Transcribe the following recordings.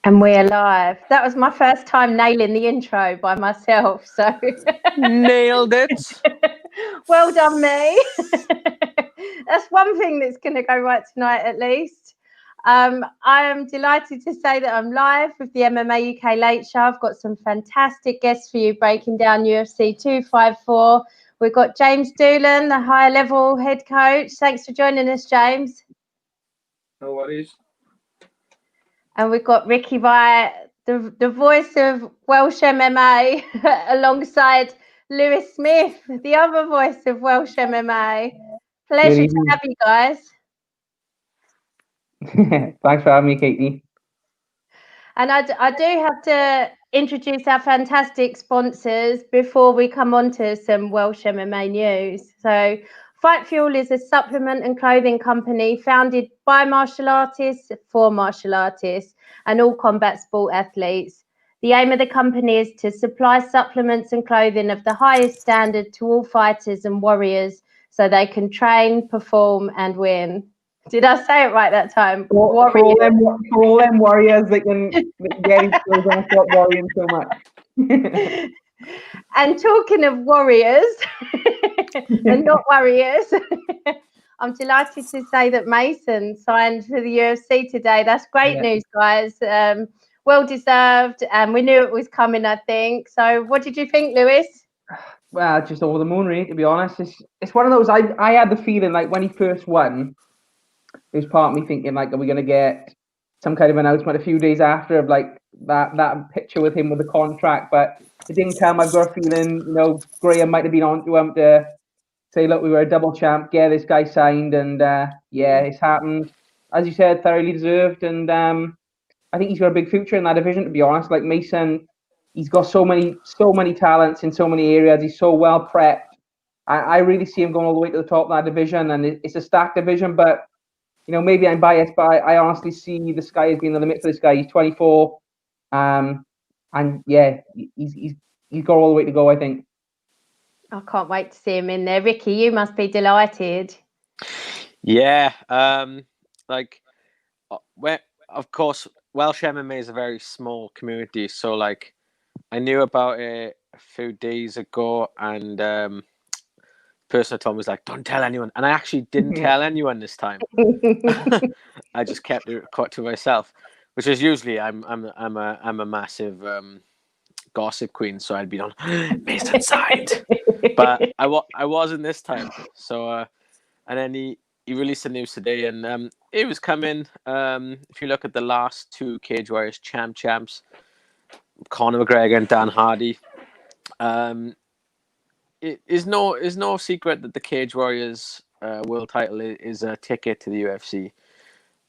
And we're live. That was my first time nailing the intro by myself, so nailed it. Well done, me. That's one thing that's going to go right tonight, at least. I am delighted to say that I'm live with the MMA UK Late Show. I've got some fantastic guests for you breaking down UFC 254. We've got James Doolan, the higher level head coach. Thanks for joining us, James. No worries. And we've got Ricky Wright, the voice of Welsh MMA, alongside Lewis Smith, the other voice of Welsh MMA. Pleasure to have you guys. Thanks for having me, Katie. And I do have to introduce our fantastic sponsors before we come on to some Welsh MMA news. So Fight Fuel is a supplement and clothing company founded by martial artists for martial artists and all combat sport athletes. The aim of the company is to supply supplements and clothing of the highest standard to all fighters and warriors so they can train, perform and win. Did I say it right that time? For all them warriors that can get each other and stop worrying so much. And talking of warriors and not warriors, I'm delighted to say that Mason signed for the UFC today. That's great news, guys. Well deserved, and we knew it was coming, I think. So what did you think, Lewis? Well, just over the moon, really, to be honest. It's one of those, I had the feeling like when he first won, there was part of me thinking like, are we going to get some kind of announcement a few days after of like that picture with him with the contract? But it didn't come. I've got a feeling, Graham might have been on to him to say, look, we were a double champ, get this guy signed, and it's happened. As you said, thoroughly deserved, and I think he's got a big future in that division, to be honest. Like Mason, he's got so many talents in so many areas. He's so well prepped. I really see him going all the way to the top of that division, and it's a stacked division, but maybe I'm biased, but I honestly see the sky as being the limit for this guy. He's 24, and yeah, he's got all the way to go, I think. I can't wait to see him in there. Ricky, you must be delighted. Yeah, of course, Welsh MMA is a very small community, so like I knew about it a few days ago, and person told me was like, "Don't tell anyone," and I actually didn't tell anyone this time. I just kept it to myself, which is usually I'm a massive gossip queen, so I'd be on Mason side, but I wasn't this time. So and then he released the news today, and it was coming. If you look at the last two Cage Warriors champs, Conor McGregor and Dan Hardy, it is no secret that the Cage Warriors world title is a ticket to the UFC.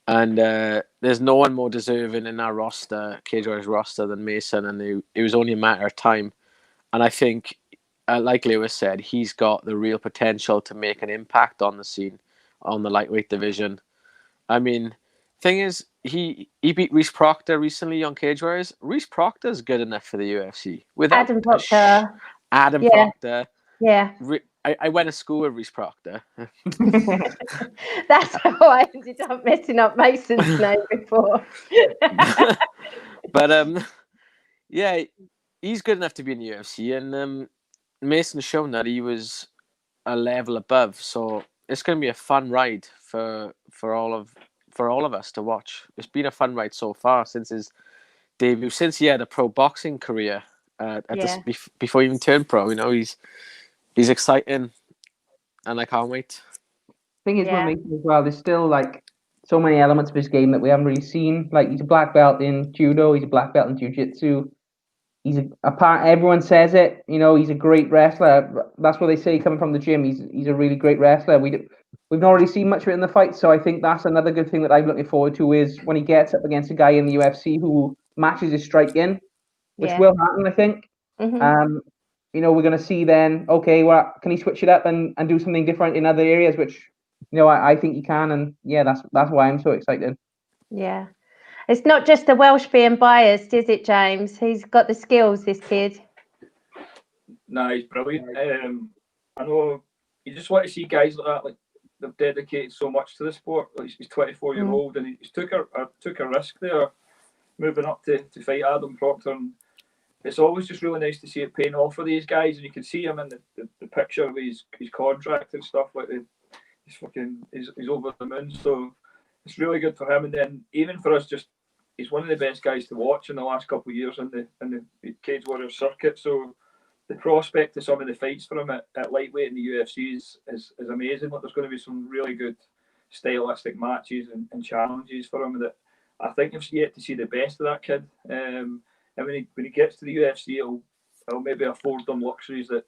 And there's no one more deserving in our roster, Cage Warriors roster, than Mason, and it was only a matter of time. And I think, like Lewis said, he's got the real potential to make an impact on the scene, on the lightweight division. I mean, thing is, he beat Reece Proctor recently on Cage Warriors. Reece Proctor's good enough for the UFC. Without Adam Proctor. Proctor. Yeah. I went to school with Reece Proctor. That's how I ended up messing up Mason's name before. But yeah, he's good enough to be in the UFC, and Mason's shown that he was a level above. So it's going to be a fun ride for all of us to watch. It's been a fun ride so far since his debut, since he had a pro boxing career before he even turned pro. He's exciting, and I can't wait. Thing is, with Mason as well, there's still like so many elements of his game that we haven't really seen. Like he's a black belt in judo, he's a black belt in jiu-jitsu. He's everyone says it, he's a great wrestler. That's what they say coming from the gym. He's a really great wrestler. We've not really seen much of it in the fight, so I think that's another good thing that I'm looking forward to is when he gets up against a guy in the UFC who matches his striking, which will happen, I think. Mm-hmm. We're going to see then, okay, well, can he switch it up and do something different in other areas, which, I think he can. And yeah, that's why I'm so excited. Yeah. It's not just the Welsh being biased, is it, James? He's got the skills, this kid. Nah, he's brilliant. I know you just want to see guys like that, like they've dedicated so much to the sport. Like he's 24-year-old and he took a risk there. moving up to fight Adam Proctor, and it's always just really nice to see it paying off for these guys, and you can see him in the picture with his contract and stuff like that. He's over the moon, so it's really good for him. And then even for us, just he's one of the best guys to watch in the last couple of years in the Cage Warriors circuit. So the prospect of some of the fights for him at lightweight in the UFC is amazing. Like, there's going to be some really good stylistic matches and challenges for him that I think you've yet to see the best of that kid. And when he gets to the UFC, it'll maybe afford them luxuries that,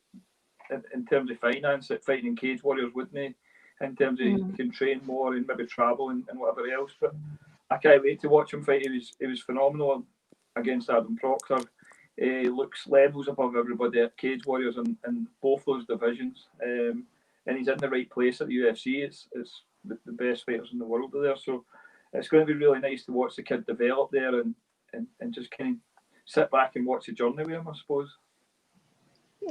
in terms of finance, that fighting in Cage Warriors wouldn't he? In terms of he can train more and maybe travel and whatever else. But I can't wait to watch him fight. He was phenomenal against Adam Proctor. He looks levels above everybody at Cage Warriors in both those divisions. And he's in the right place at the UFC. It's the best fighters in the world are there. So it's going to be really nice to watch the kid develop there and just kind of sit back and watch the journey with him, I suppose.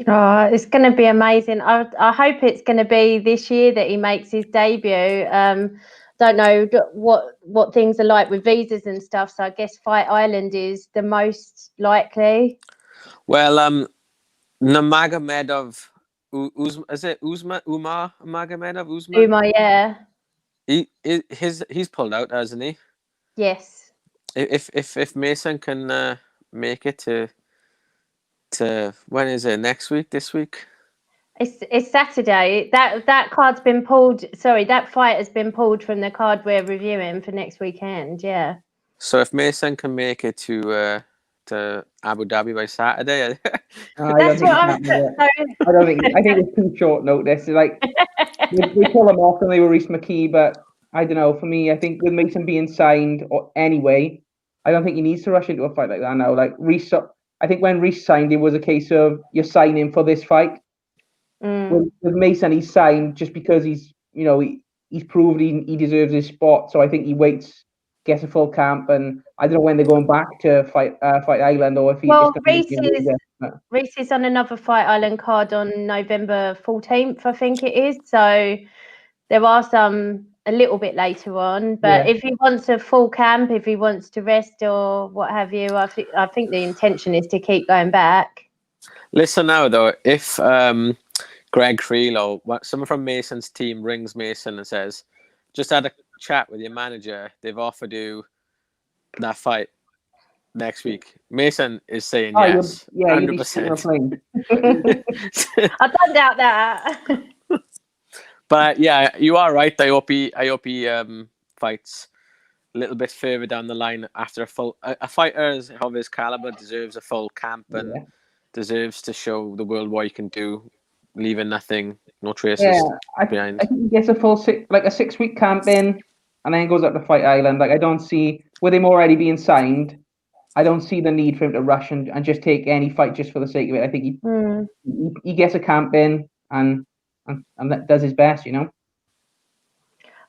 Oh, it's going to be amazing. I hope it's going to be this year that he makes his debut. Don't know what things are like with visas and stuff, so I guess Fight Island is the most likely. Well, Nurmagomedov, is it Umar Magomedov? Umar, yeah. He's pulled out, hasn't he? Yes. If Mason can make it to when is it? Next week? This week? It's Saturday. That card's been pulled. Sorry, that fight has been pulled from the card we're reviewing for next weekend. Yeah. So if Mason can make it to Abu Dhabi by Saturday, I think it's too short notice. Like they pull him off and they were Reece McKee, but I don't know. For me, I think with Mason being signed anyway, I don't think he needs to rush into a fight like that now. Like Reece, I think when Reece signed, it was a case of you're signing for this fight. With Mason, he's signed just because he's proved he deserves his spot. So I think he waits, gets a full camp, and I don't know when they're going back to Fight Island or if he's Reece is on another Fight Island card on November 14th, I think it is. So there are some a little bit later on, but if he wants a full camp, if he wants to rest or what have you, I think the intention is to keep going back. Listen now though, if Greg Creel or someone from Mason's team rings Mason and says, just had a chat with your manager, they've offered you that fight next week, Mason is saying yes. 100%. I don't doubt that. But yeah, you are right. I hope he fights a little bit further down the line after a fighter of his caliber deserves a full camp and deserves to show the world what he can do, leaving no traces behind. I think he gets a full 6 week camp in, and then goes up to Fight Island. Like I don't see, with him already being signed, I don't see the need for him to rush and just take any fight just for the sake of it. I think he gets a camp in and that does his best,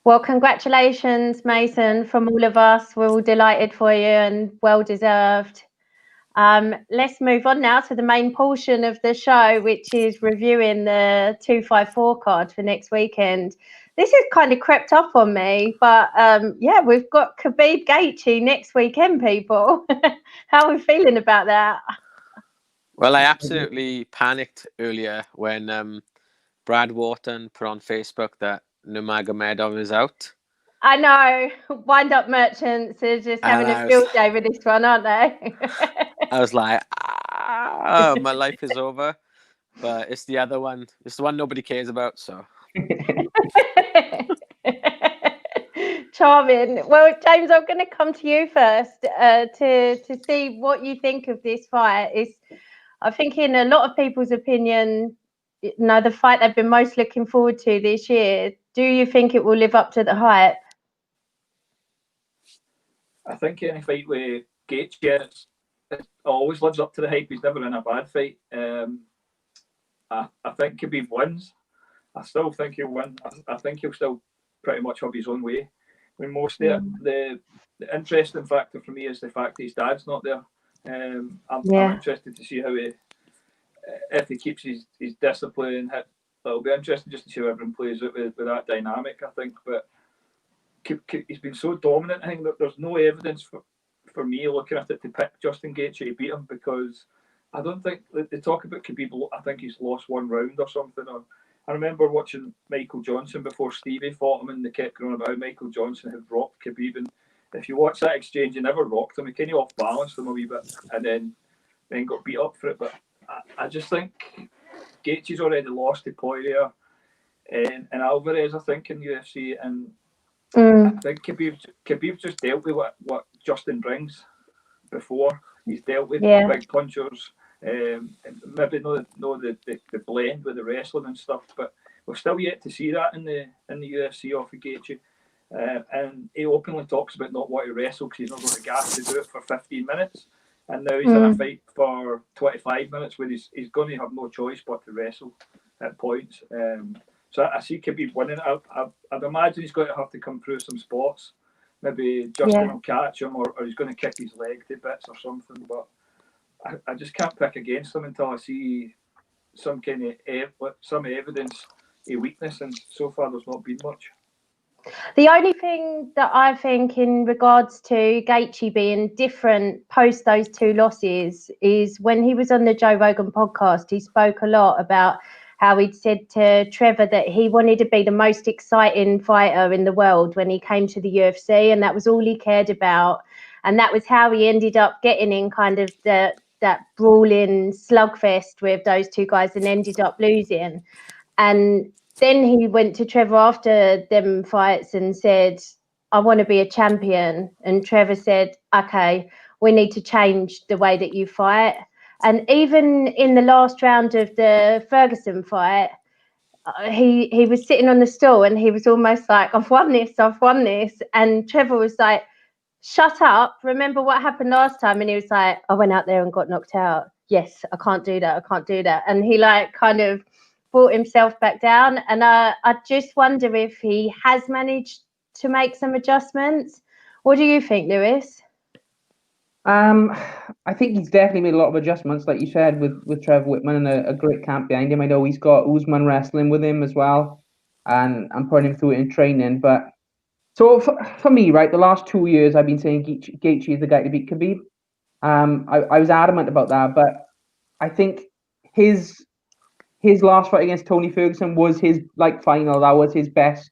Well, congratulations, Mason, from all of us. We're all delighted for you and well deserved. Let's move on now to the main portion of the show, which is reviewing the 254 card for next weekend. This has kind of crept up on me, but we've got Khabib Gaethje next weekend, people. How are we feeling about that? Well, I absolutely panicked earlier when Brad Wharton put on Facebook that Nurmagomedov is out. I know. Wind-up merchants are just having a field day with this one, aren't they? I was like, my life is over. But it's the other one. It's the one nobody cares about, so. Charming. Well, James, I'm going to come to you first to see what you think of this fight. I think in a lot of people's opinion, the fight they've been most looking forward to this year. Do you think it will live up to the hype? I think any fight with Gaethje, it always lives up to the hype. He's never in a bad fight. I think Khabib wins. I still think he'll win. I think he'll still pretty much have his own way. When most the interesting factor for me is the fact that his dad's not there. I'm interested to see how if he keeps his discipline. It'll be interesting just to see how everyone plays out with that dynamic, I think. But he's been so dominant. I think that there's no evidence for me, looking at it, to pick Justin Gaethje to beat him, because I don't think they talk about Khabib. I think he's lost one round or something. Or I remember watching Michael Johnson before Stevie fought him, and they kept going about how Michael Johnson had rocked Khabib. And if you watch that exchange, he never rocked him. He kind of off balanced him a wee bit, and then got beat up for it. But I just think Gaethje's already lost to Poirier and Alvarez, I think, in UFC, and I think Khabib just dealt with what Justin brings before. He's dealt with big punchers, maybe no the blend with the wrestling and stuff, but we're still yet to see that in the UFC off of Gaethje. And he openly talks about not wanting to wrestle because he's not going to gas to do it for 15 minutes. And now he's in a fight for 25 minutes where he's going to have no choice but to wrestle at points. So I see Khabib winning. I'd imagine he's going to have to come through some spots. Maybe Justin will catch him, or he's going to kick his leg to bits or something. But I just can't pick against him until I see some kind of some evidence of weakness. And so far, there's not been much. The only thing that I think in regards to Gaethje being different post those two losses is when he was on the Joe Rogan podcast, he spoke a lot about how he'd said to Trevor that he wanted to be the most exciting fighter in the world when he came to the UFC, and that was all he cared about. And that was how he ended up getting in kind of that brawling slugfest with those two guys and ended up losing. And then he went to Trevor after them fights and said, I want to be a champion. And Trevor said, okay, we need to change the way that you fight. And even in the last round of the Ferguson fight, he was sitting on the stool and he was almost like, I've won this. And Trevor was like, shut up. Remember what happened last time? And he was like, I went out there and got knocked out. Yes, I can't do that. And he like kind of brought himself back down. And I just wonder if he has managed to make some adjustments. What do you think, Lewis? I think he's definitely made a lot of adjustments, like you said, with Trevor Whitman and a great camp behind him. I know he's got Usman wrestling with him as well, and I'm putting him through it in training. But so for me, right, the last 2 years I've been saying Gaethje is the guy to beat Khabib. I was adamant about that, but I think his last fight against Tony Ferguson was his final. That was his best,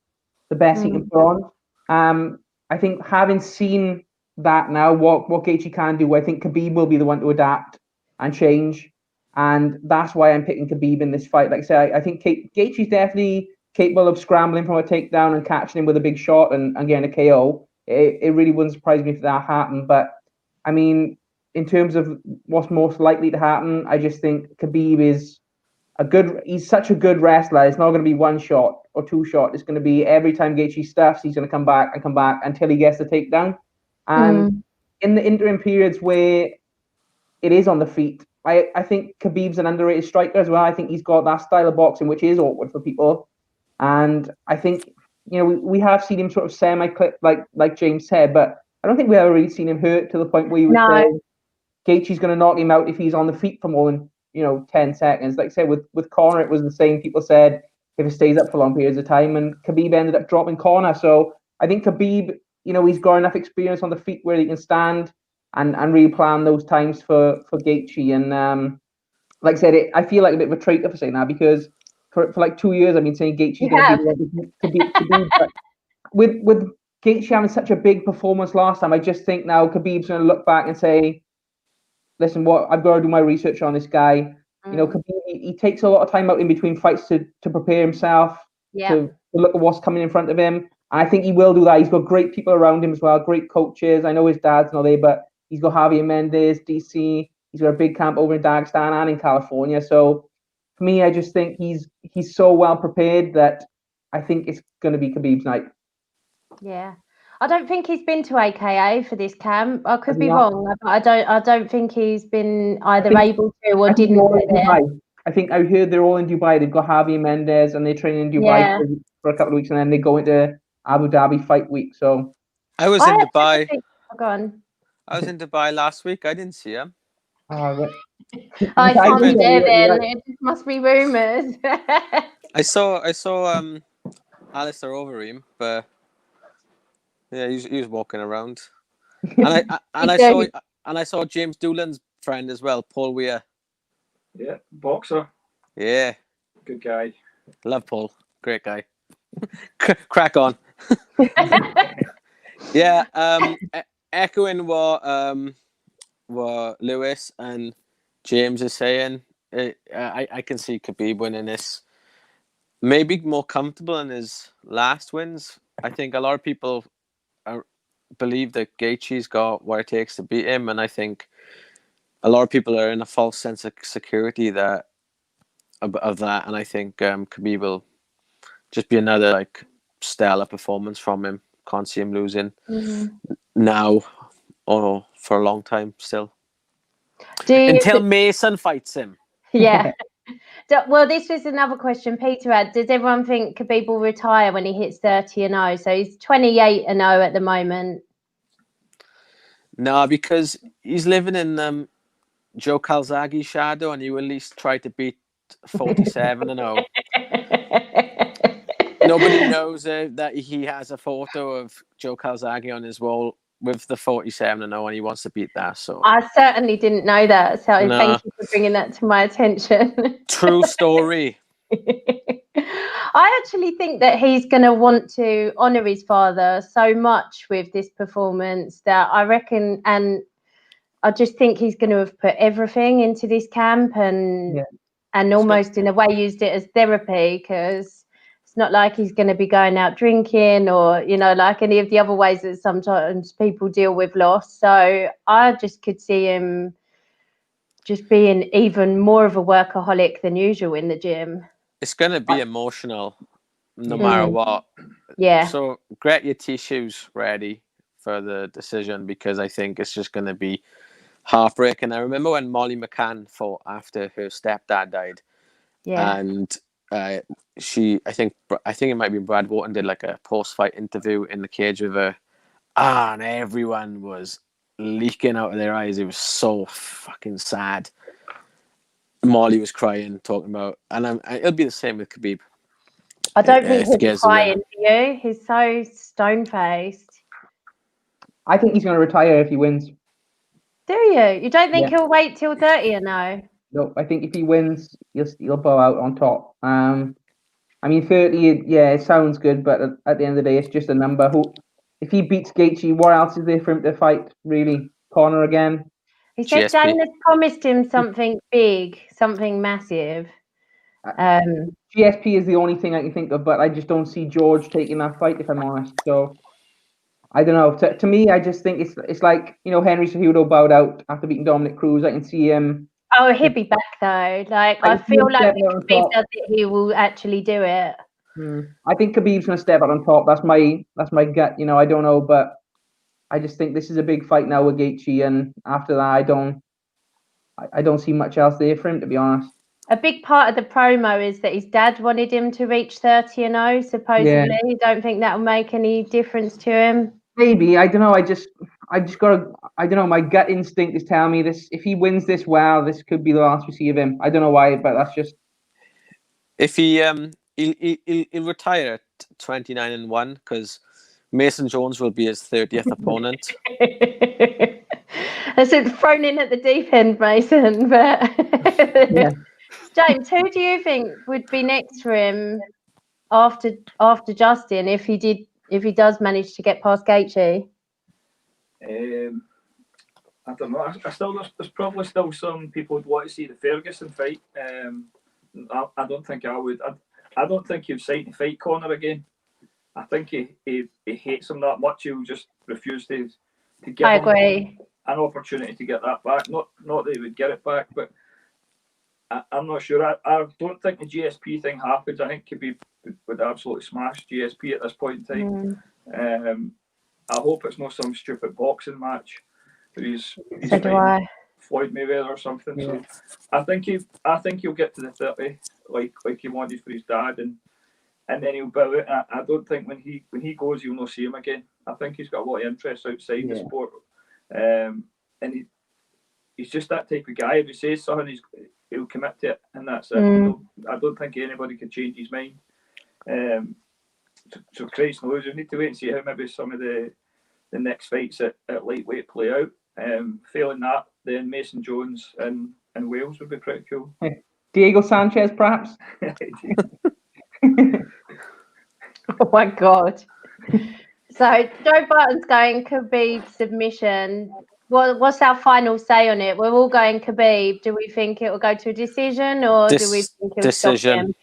the best he can put on. I think having seen that now, what Gaethje can do, I think Khabib will be the one to adapt and change, and that's why I'm picking Khabib in this fight. Like I say, I think Gaethje's definitely capable of scrambling from a takedown and catching him with a big shot and getting a KO. It really wouldn't surprise me if that happened. But I mean, in terms of what's most likely to happen, I just think Khabib is he's such a good wrestler. It's not going to be one shot or two shot. It's going to be every time Gaethje stuffs, he's going to come back until he gets the takedown. And in the interim periods where it is on the feet, I think Khabib's an underrated striker as well. I think he's got that style of boxing which is awkward for people. And I think, we have seen him sort of semi-clip, like James said, but I don't think we've ever really seen him hurt to the point where you would say Gaethje's going to knock him out if he's on the feet for more than 10 seconds. Like I said, with Conor, it was the same. People said if it stays up for long periods of time, and Khabib ended up dropping Conor. So I think Khabib, he's got enough experience on the feet where he can stand and really plan those times for Gaethje. And like I said, I feel like a bit of a traitor for saying that, because for like 2 years I've been saying Gaethje's going to beat Khabib. But with Gaethje having such a big performance last time, I just think now Khabib's going to look back and say, listen, I've got to do my research on this guy. Khabib, he takes a lot of time out in between fights to prepare himself, to look at what's coming in front of him. And I think he will do that. He's got great people around him as well, great coaches. I know his dad's not there, but he's got Javier Mendez, DC. He's got a big camp over in Dagestan and in California. So for me, I just think he's so well prepared that I think it's going to be Khabib's night. Yeah. I don't think he's been to AKA for this camp. I could be wrong, but I don't think he's been either able to or didn't go there. I think I heard they're all in Dubai. They've got Javier Mendez and they train in Dubai for a couple of weeks, and then they go into Abu Dhabi fight week. So I was in Dubai. Go on. I was in Dubai last week. I didn't see him. I can't be there then. It must be rumours. I saw Alistair Overeem, but yeah, he was walking around. I saw James Doolan's friend as well, Paul Weir. Yeah, boxer. Yeah, Good guy. love Paul, great guy. Crack on. Yeah, echoing what Lewis and James is saying, I can see Khabib winning this. Maybe more comfortable in his last wins. I think a lot of people believe that Gaethje's got what it takes to beat him, and I think a lot of people are in a false sense of security of that, and I think Khabib will just be another like stellar performance from him. Can't see him losing now or for a long time still. Until Mason fights him. Yeah. Well, this was another question Peter had. Does everyone think Khabib will retire when he hits 30-0? So he's 28-0 at the moment. No, because he's living in Joe Calzaghe's shadow, and he will at least try to beat 47-0. Nobody knows that he has a photo of Joe Calzaghe on his wall with the 47-0, and he wants to beat that. So I certainly didn't know that. So thank you for bringing that to my attention. True story. I actually think that he's going to want to honour his father so much with this performance that I reckon, and I just think he's going to have put everything into this camp and almost in a way used it as therapy, because it's not like he's going to be going out drinking or, you know, like any of the other ways that sometimes people deal with loss. So I just could see him just being even more of a workaholic than usual in the gym. It's going to be emotional no matter what. Yeah. So get your tissues ready for the decision, because I think it's just going to be heartbreaking. I remember when Molly McCann fought after her stepdad died. Yeah. And I think it might be Brad Wharton did like a post-fight interview in the cage with her. And everyone was leaking out of their eyes. It was so fucking sad. Molly was crying, talking about, and it'll be the same with Khabib. I don't think he's crying for you. He's so stone-faced. I think he's going to retire if he wins. Do you? You don't think he'll wait till 30-0? No, I think if he wins, he'll bow out on top. I mean, 30, yeah, it sounds good, but at the end of the day, it's just a number. If he beats Gaethje, what else is there for him to fight, really? Conor again? He said Dana's promised him something big, something massive. GSP is the only thing I can think of, but I just don't see George taking that fight, if I'm honest. So, I don't know. To me, I just think it's like, you know, Henry Cejudo bowed out after beating Dominic Cruz. I can see him. Oh, he'll be back though. Like I feel like if Khabib does it, he will actually do it. I think Khabib's going to step out on top. That's my gut. You know, I don't know, but I just think this is a big fight now with Gaethje, and after that, I don't see much else there for him, to be honest. A big part of the promo is that his dad wanted him to reach 30-0. Supposedly, you don't think that will make any difference to him? Maybe, I don't know. I just got I don't know. My gut instinct is telling me this. If he wins this, wow, this could be the last we see of him. I don't know why, but that's just. If he'll retire at 29-1, because Mason Jones will be his 30th opponent. That's it, thrown in at the deep end, Mason. But James, who do you think would be next for him after Justin if he does manage to get past Gaethje? I don't know. There's probably still some people who'd want to see the Ferguson fight. I don't think I would. I don't think he'd sign to fight Conor again. I think he hates him that much. He'll just refuse to give him an opportunity to get that back. Not that he would get it back, but I'm not sure. I don't think the GSP thing happens. I think Khabib would absolutely smash GSP at this point in time. I hope it's not some stupid boxing match where he's fighting Floyd Mayweather or something. So I think he'll get to the 30 like he wanted for his dad, and then he'll bow it. I don't think when he goes, you'll not see him again. I think he's got a lot of interest outside the sport, and he's just that type of guy. If he says something, he'll commit to it, and that's it. I don't think anybody can change his mind. So Christ knows, we need to wait and see how maybe some of the the next fights at lightweight play out. Failing that, then Mason Jones in Wales would be pretty cool. Diego Sanchez, perhaps. Oh my God. So Joe Barton's going Khabib submission. What's our final say on it? We're all going Khabib. Do we think it will go to a decision, or do we think he'll stop him?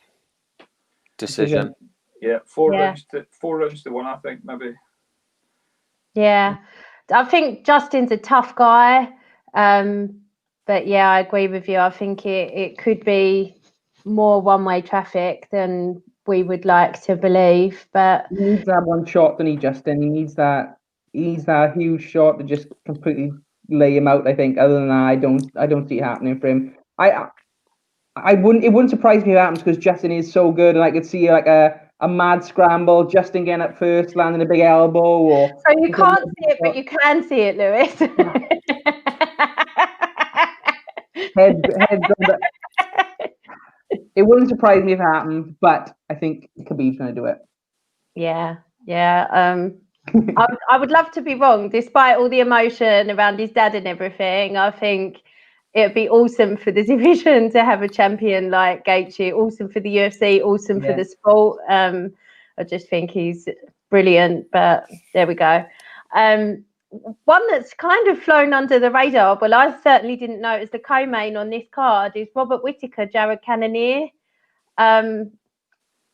Decision. Yeah, four rounds to one, I think, maybe. Yeah, I think Justin's a tough guy, but yeah, I agree with you. I think it could be more one-way traffic than we would like to believe. But he needs that one shot, doesn't he, Justin? He needs that huge shot to just completely lay him out. I think. Other than that, I don't see it happening for him. It wouldn't surprise me if it happens, because Justin is so good, and I could see like a mad scramble, Justin getting up first, landing a big elbow, or so you can't see it, but you can see it, Lewis. head it wouldn't surprise me if it happened, but I think Khabib's going to do it. Yeah. I would love to be wrong, despite all the emotion around his dad and everything. I think it'd be awesome for the division to have a champion like Gaethje, awesome for the UFC, awesome for the sport. I just think he's brilliant, but there we go. One that's kind of flown under the radar, well, I certainly didn't know it was the co-main on this card, is Robert Whitaker, Jarrod Cannoneer.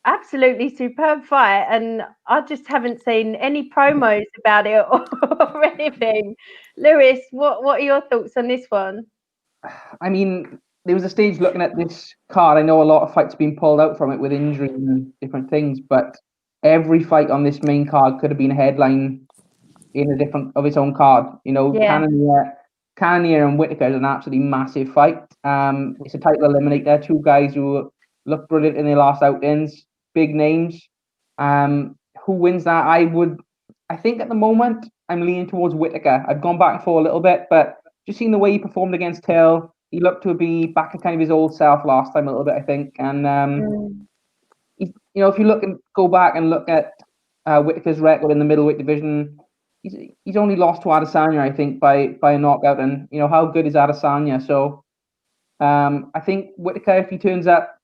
Absolutely superb fight, and I just haven't seen any promos about it or anything. Lewis, what are your thoughts on this one? I mean, there was a stage looking at this card. I know a lot of fights have been pulled out from it with injuries and different things, but every fight on this main card could have been a headline in a different of its own card. You know, Cannoneer and Whitaker is an absolutely massive fight. It's a title eliminator. Two guys who look brilliant in their last outings. Big names. Who wins that? I think at the moment I'm leaning towards Whitaker. I've gone back and forth a little bit, but just seeing the way he performed against Till, he looked to be back at kind of his old self last time a little bit, I think. And if you go back and look at Whitaker's record in the middleweight division, he's only lost to Adesanya, I think, by a knockout. And how good is Adesanya? So I think Whitaker, if he turns up,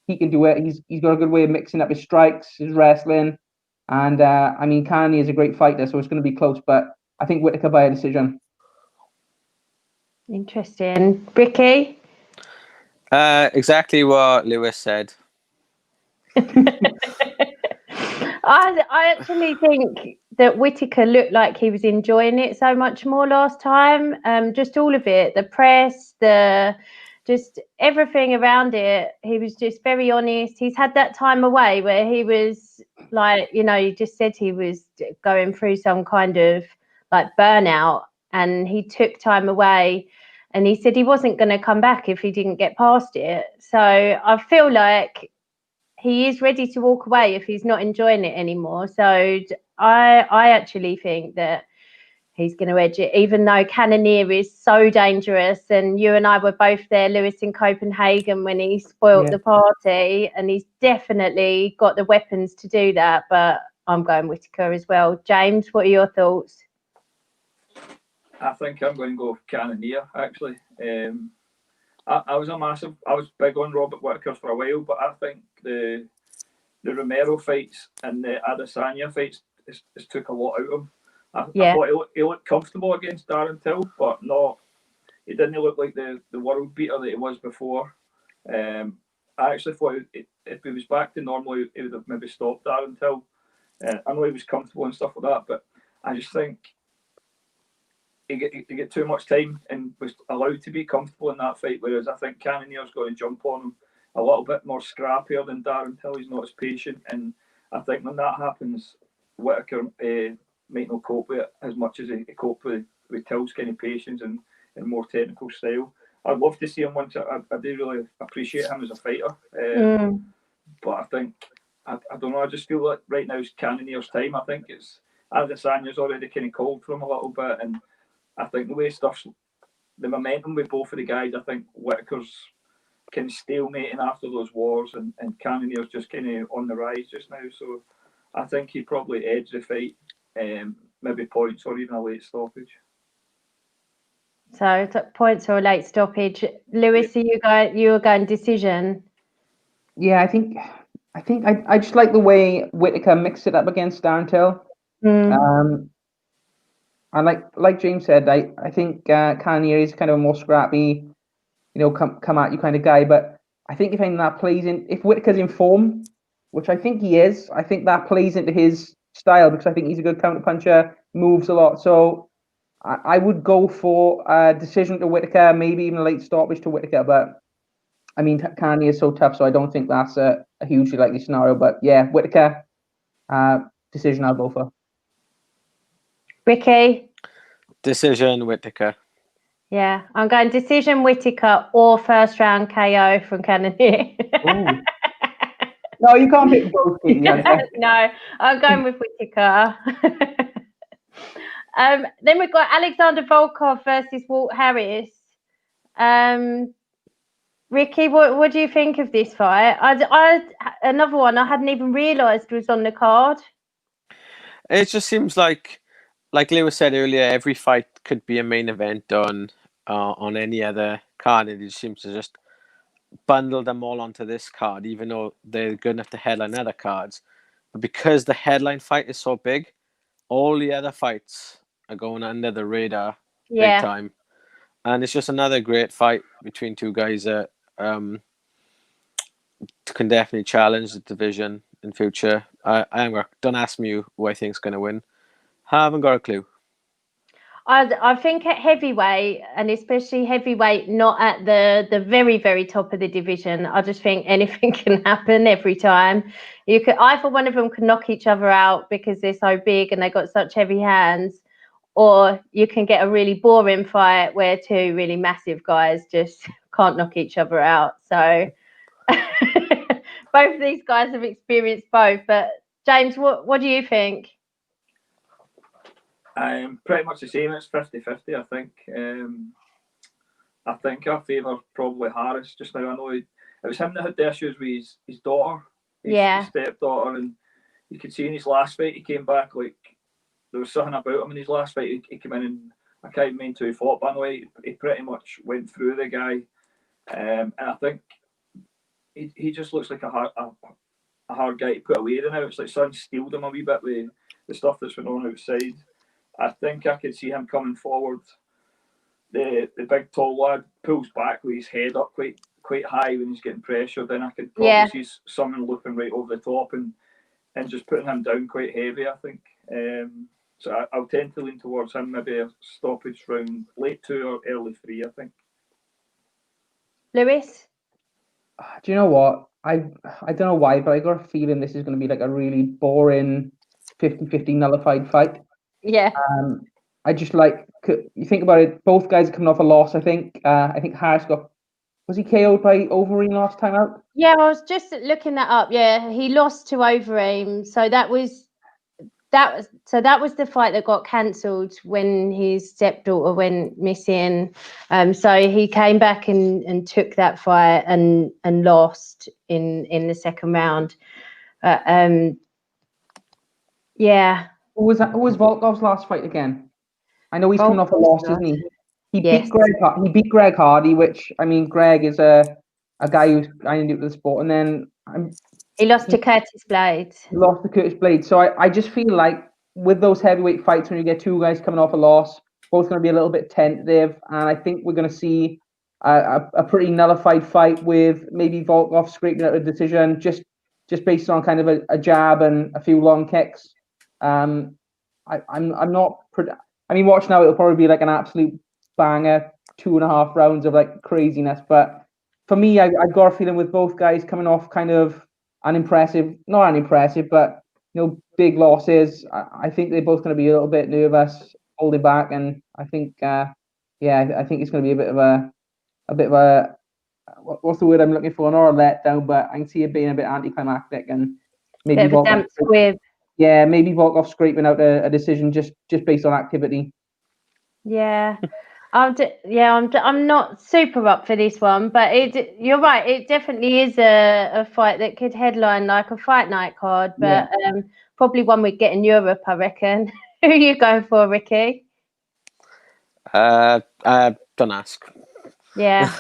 he can do it. He's got a good way of mixing up his strikes, his wrestling, and I mean, Cannoneer is a great fighter, so it's going to be close. But I think Whitaker by a decision. Interesting, Ricky. Exactly what Lewis said. I actually think that Whitaker looked like he was enjoying it so much more last time. Just all of it, the press, just everything around it. He was just very honest. He's had that time away where he was like, he just said he was going through some kind of like burnout, and he took time away, and he said he wasn't going to come back if he didn't get past it. So I feel like he is ready to walk away if he's not enjoying it anymore. So I actually think that he's going to edge it, even though Cannoneer is so dangerous. And you and I were both there, Lewis, in Copenhagen when he spoilt the party, and he's definitely got the weapons to do that. But I'm going Whitaker as well. James, what are your thoughts? I think I'm going to go Cannoneer, actually. I was big on Robert Whitaker for a while, but I think the Romero fights and the Adesanya fights has took a lot out of him. I thought he looked comfortable against Darren Till, but he didn't look like the world beater that he was before. I actually thought if he was back to normal, he would have maybe stopped Darren Till. I know he was comfortable and stuff like that, but I just think he get too much time and was allowed to be comfortable in that fight, whereas I think Cannoneer's going to jump on him a little bit more scrappier than Darren Till. He's not as patient, and I think when that happens, Whitaker might not cope with it as much as he coped with Till's kind of patience and more technical style. I'd love to see him once. I do really appreciate him as a fighter, but I think I don't know. I just feel like right now is Cannoneer's time. I think it's Adesanya's already kind of called for him a little bit, and I think the way the momentum with both of the guys, I think Whitaker's kind of stalemating after those wars, and Cannoneer's just kind of on the rise just now. So I think he probably edged the fight. maybe points or even a late stoppage. So points or a late stoppage. Lewis, you were going decision. Yeah, I think I just like the way Whitaker mixed it up against Darren Till. And like James said, I think Cannoneer is kind of a more scrappy, come at you kind of guy. But I think if anything that plays in, if Whitaker's in form, which I think he is, I think that plays into his style because I think he's a good counter puncher, moves a lot. So I would go for a decision to Whitaker, maybe even a late stoppage to Whitaker. But I mean, Cannoneer is so tough, so I don't think that's a hugely likely scenario. But yeah, Whitaker, decision I'll go for. Ricky? Decision, Whitaker. Yeah, I'm going decision Whitaker or first round KO from Cannoneer. No, you can't pick both. No, I'm going with Whitaker. Then we've got Alexander Volkov versus Walt Harris. Ricky, what do you think of this fight? Another one I hadn't even realised was on the card. It just seems like Lewis said earlier, every fight could be a main event on any other card. It seems to just bundle them all onto this card, even though they're good enough to headline other cards. But because the headline fight is so big, all the other fights are going under the radar big time. And it's just another great fight between two guys that can definitely challenge the division in future. Don't ask me who I think is going to win. Haven't got a clue. I think at heavyweight, and especially heavyweight, not at the very, very top of the division, I just think anything can happen every time. Either one of them can knock each other out because they're so big and they got such heavy hands, or you can get a really boring fight where two really massive guys just can't knock each other out. So both of these guys have experienced both. But James, what do you think? Pretty much the same. It's 50-50, I think. I think I favour probably Harris just now. I know it was him that had the issues with his daughter, his stepdaughter, and you could see in his last fight he came back like there was something about him in his last fight. He came in and I can't mean to he fought, but anyway, he pretty much went through the guy, and I think he just looks like a hard guy to put away now. It's like someone stealed him a wee bit with the stuff that's been on outside. I think I could see him coming forward. The big tall lad pulls back with his head up quite high when he's getting pressured. Then I could probably see someone looking right over the top and just putting him down quite heavy, I think. So I'll tend to lean towards him, maybe a stoppage round late 2 or early 3, I think. Lewis? Do you know what? I don't know why, but I got a feeling this is going to be like a really boring 50-50 nullified fight. Yeah. I just you think about it. Both guys are coming off a loss. I think Harris was he KO'd by Overeem last time out? Yeah, I was just looking that up. Yeah, he lost to Overeem, so that was the fight that got cancelled when his stepdaughter went missing. So he came back and took that fight and lost in the second round. Yeah. Who was Volkov's last fight again? I know he's coming off a loss, isn't he? He beat Greg Hardy, which I mean, Greg is a guy who's kind of new to the sport, and then he lost to Curtis Blades. He lost to Curtis Blades. So I just feel like with those heavyweight fights, when you get two guys coming off a loss, both going to be a little bit tentative, and I think we're going to see a pretty nullified fight with maybe Volkov scraping out a decision just based on kind of a jab and a few long kicks. I'm not. I mean, watch now. It'll probably be like an absolute banger, 2.5 rounds of like craziness. But for me, I've got a feeling with both guys coming off kind of not unimpressive, but big losses. I think they're both going to be a little bit nervous, holding back, and I think, I think it's going to be a bit of a what's the word I'm looking for? Not a letdown, but I can see it being a bit anticlimactic and maybe bit of a damp squib. Yeah, maybe Volkov scraping out a decision just based on activity. Yeah. I'm not super up for this one, but you're right. It definitely is a fight that could headline like a fight night card, but probably one we'd get in Europe, I reckon. Who are you going for, Ricky? Don't ask. Yeah.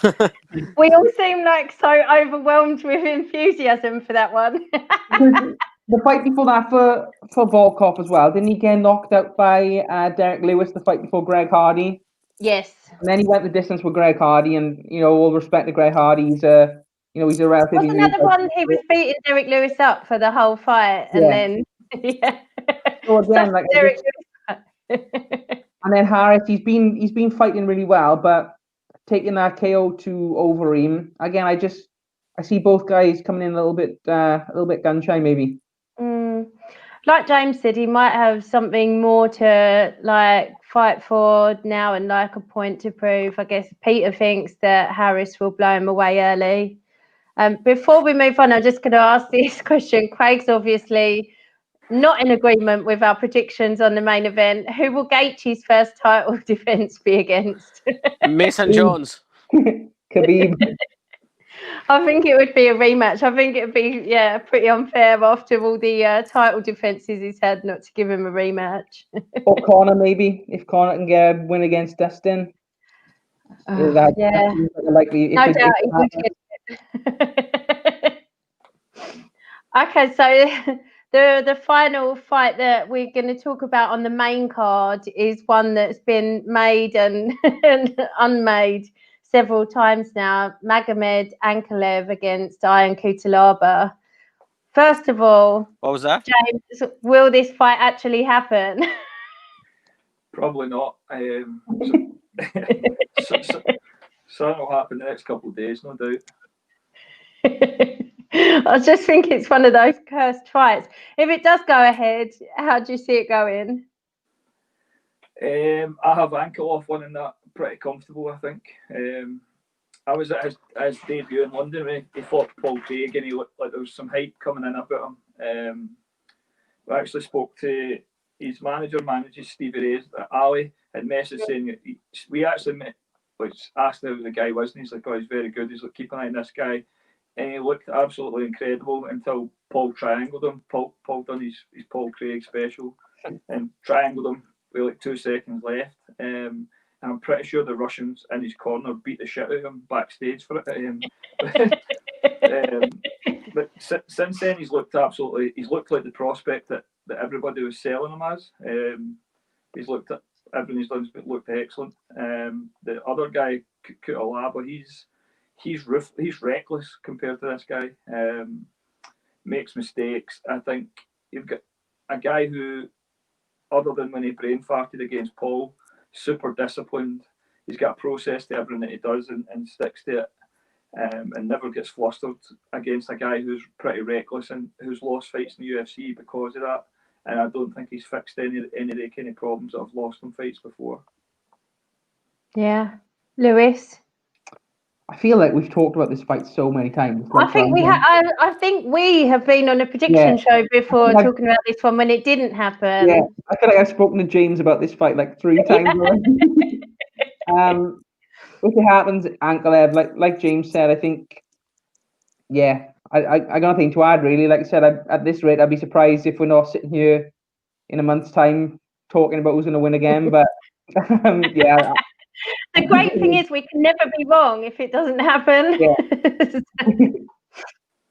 We all seem like so overwhelmed with enthusiasm for that one. Because the fight before that for Volkov as well, didn't he get knocked out by Derek Lewis the fight before Greg Hardy? Yes. And then he went the distance with Greg Hardy, and all respect to Greg Hardy, he's a relatively Wasn't new that the one he was beating Derek Lewis up for the whole fight, and then So again, Such Derek Lewis. and then Harris, he's been fighting really well, but taking that KO to Overeem again, I see both guys coming in a little bit gun shy maybe. Like James said, he might have something more to like fight for now and like a point to prove. I guess Peter thinks that Harris will blow him away early. Before we move on, I'm just going to ask this question. Craig's obviously not in agreement with our predictions on the main event. Who will Gaethje's first title defense be against? Mason Jones. Khabib. I think it would be a rematch. I think it would be pretty unfair after all the title defenses he's had not to give him a rematch. Or Conor maybe, if Conor can get a win against Dustin. That seems like a likely. No doubt he would get it. Okay, so the final fight that we're going to talk about on the main card is one that's been made and unmade several times now. Magomed Ankalaev against Ion Cutelaba. First of all, what was that? James, will this fight actually happen? Probably not. Something will happen the next couple of days, no doubt. I just think it's one of those cursed fights. If it does go ahead, how do you see it going? I have Ankalaev winning that pretty comfortable, I think. I was at his debut in London when he fought Paul Craig, and he looked like there was some hype coming in about him. I actually spoke to his manages Stevie Ray. Ali had messaged saying we actually met, which asked how the guy was, and he's like, "Oh, he's very good. He's like, keep an eye on this guy." And he looked absolutely incredible until Paul triangled him. Paul done his Paul Craig special and triangled him with like 2 seconds left. And I'm pretty sure the Russians in his corner beat the shit out of him backstage for it. But since then, he's looked like the prospect that everybody was selling him as. He's looked at everything he's done, looked excellent. The other guy, Cutelaba, he's reckless compared to this guy. Makes mistakes. I think you've got a guy who, other than when he brain farted against Paul, super disciplined. He's got a process to everything that he does and sticks to it, and never gets flustered against a guy who's pretty reckless and who's lost fights in the UFC because of that. And I don't think he's fixed any of the kind of problems that have lost him fights before. Yeah, Lewis. I feel like we've talked about this fight so many times. I think we have been on a prediction show before talking about this one when it didn't happen. Yeah, I feel like I've spoken to James about this fight like 3 times already. If it happens, Ankalaev, like James said, I think, I got nothing to add really. Like I said, at this rate, I'd be surprised if we're not sitting here in a month's time talking about who's going to win again. But yeah. The great thing is we can never be wrong if it doesn't happen.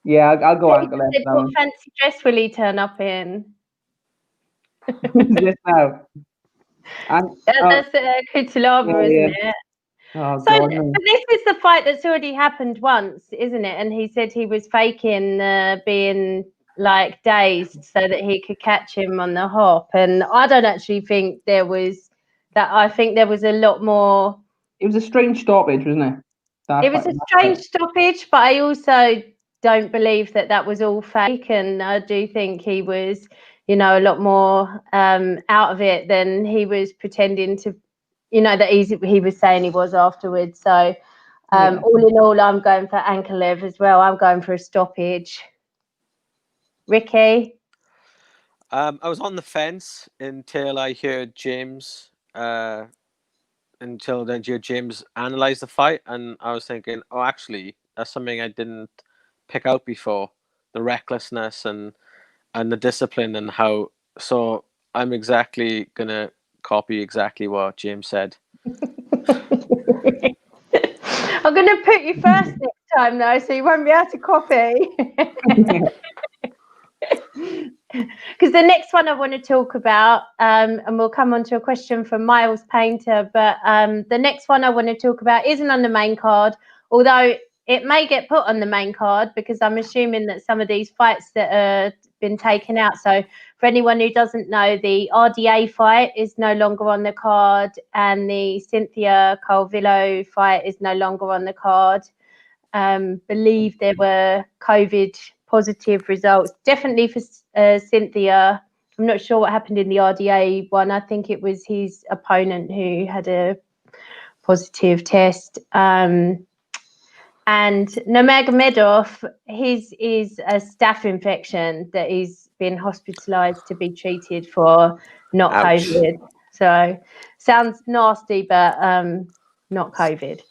Yeah, I'll go Ankalaev. What fancy dress will he turn up in? Just now. That's Cutelaba, isn't it? Oh, so God, but this is the fight that's already happened once, isn't it? And he said he was faking being like dazed so that he could catch him on the hop. And I don't actually think there was that. I think there was a lot more. It was a strange stoppage, wasn't it? It was a strange stoppage, but I also don't believe that was all fake. And I do think he was, a lot more out of it than he was pretending to. That he was saying he was afterwards. So all in all, I'm going for Ankalaev as well. I'm going for a stoppage. Ricky? I was on the fence until I heard James analyze the fight, and I was thinking, oh, actually, that's something I didn't pick out before: the recklessness and the discipline and how. So I'm exactly gonna copy exactly what James said. I'm going to put you first next time, though, so you won't be able to copy. Because the next one I want to talk about, and we'll come on to a question from Miles Painter, but the next one I want to talk about isn't on the main card, although it may get put on the main card because I'm assuming that some of these fights that have been taken out. So for anyone who doesn't know, the RDA fight is no longer on the card, and the Cynthia Calvillo fight is no longer on the card. Believe there were COVID positive results, definitely for Cynthia. I'm not sure what happened in the RDA one. I think it was his opponent who had a positive test. And Nurmagomedov, his is a staph infection that he's been hospitalized to be treated for, not Ouch. COVID. So sounds nasty, but not COVID.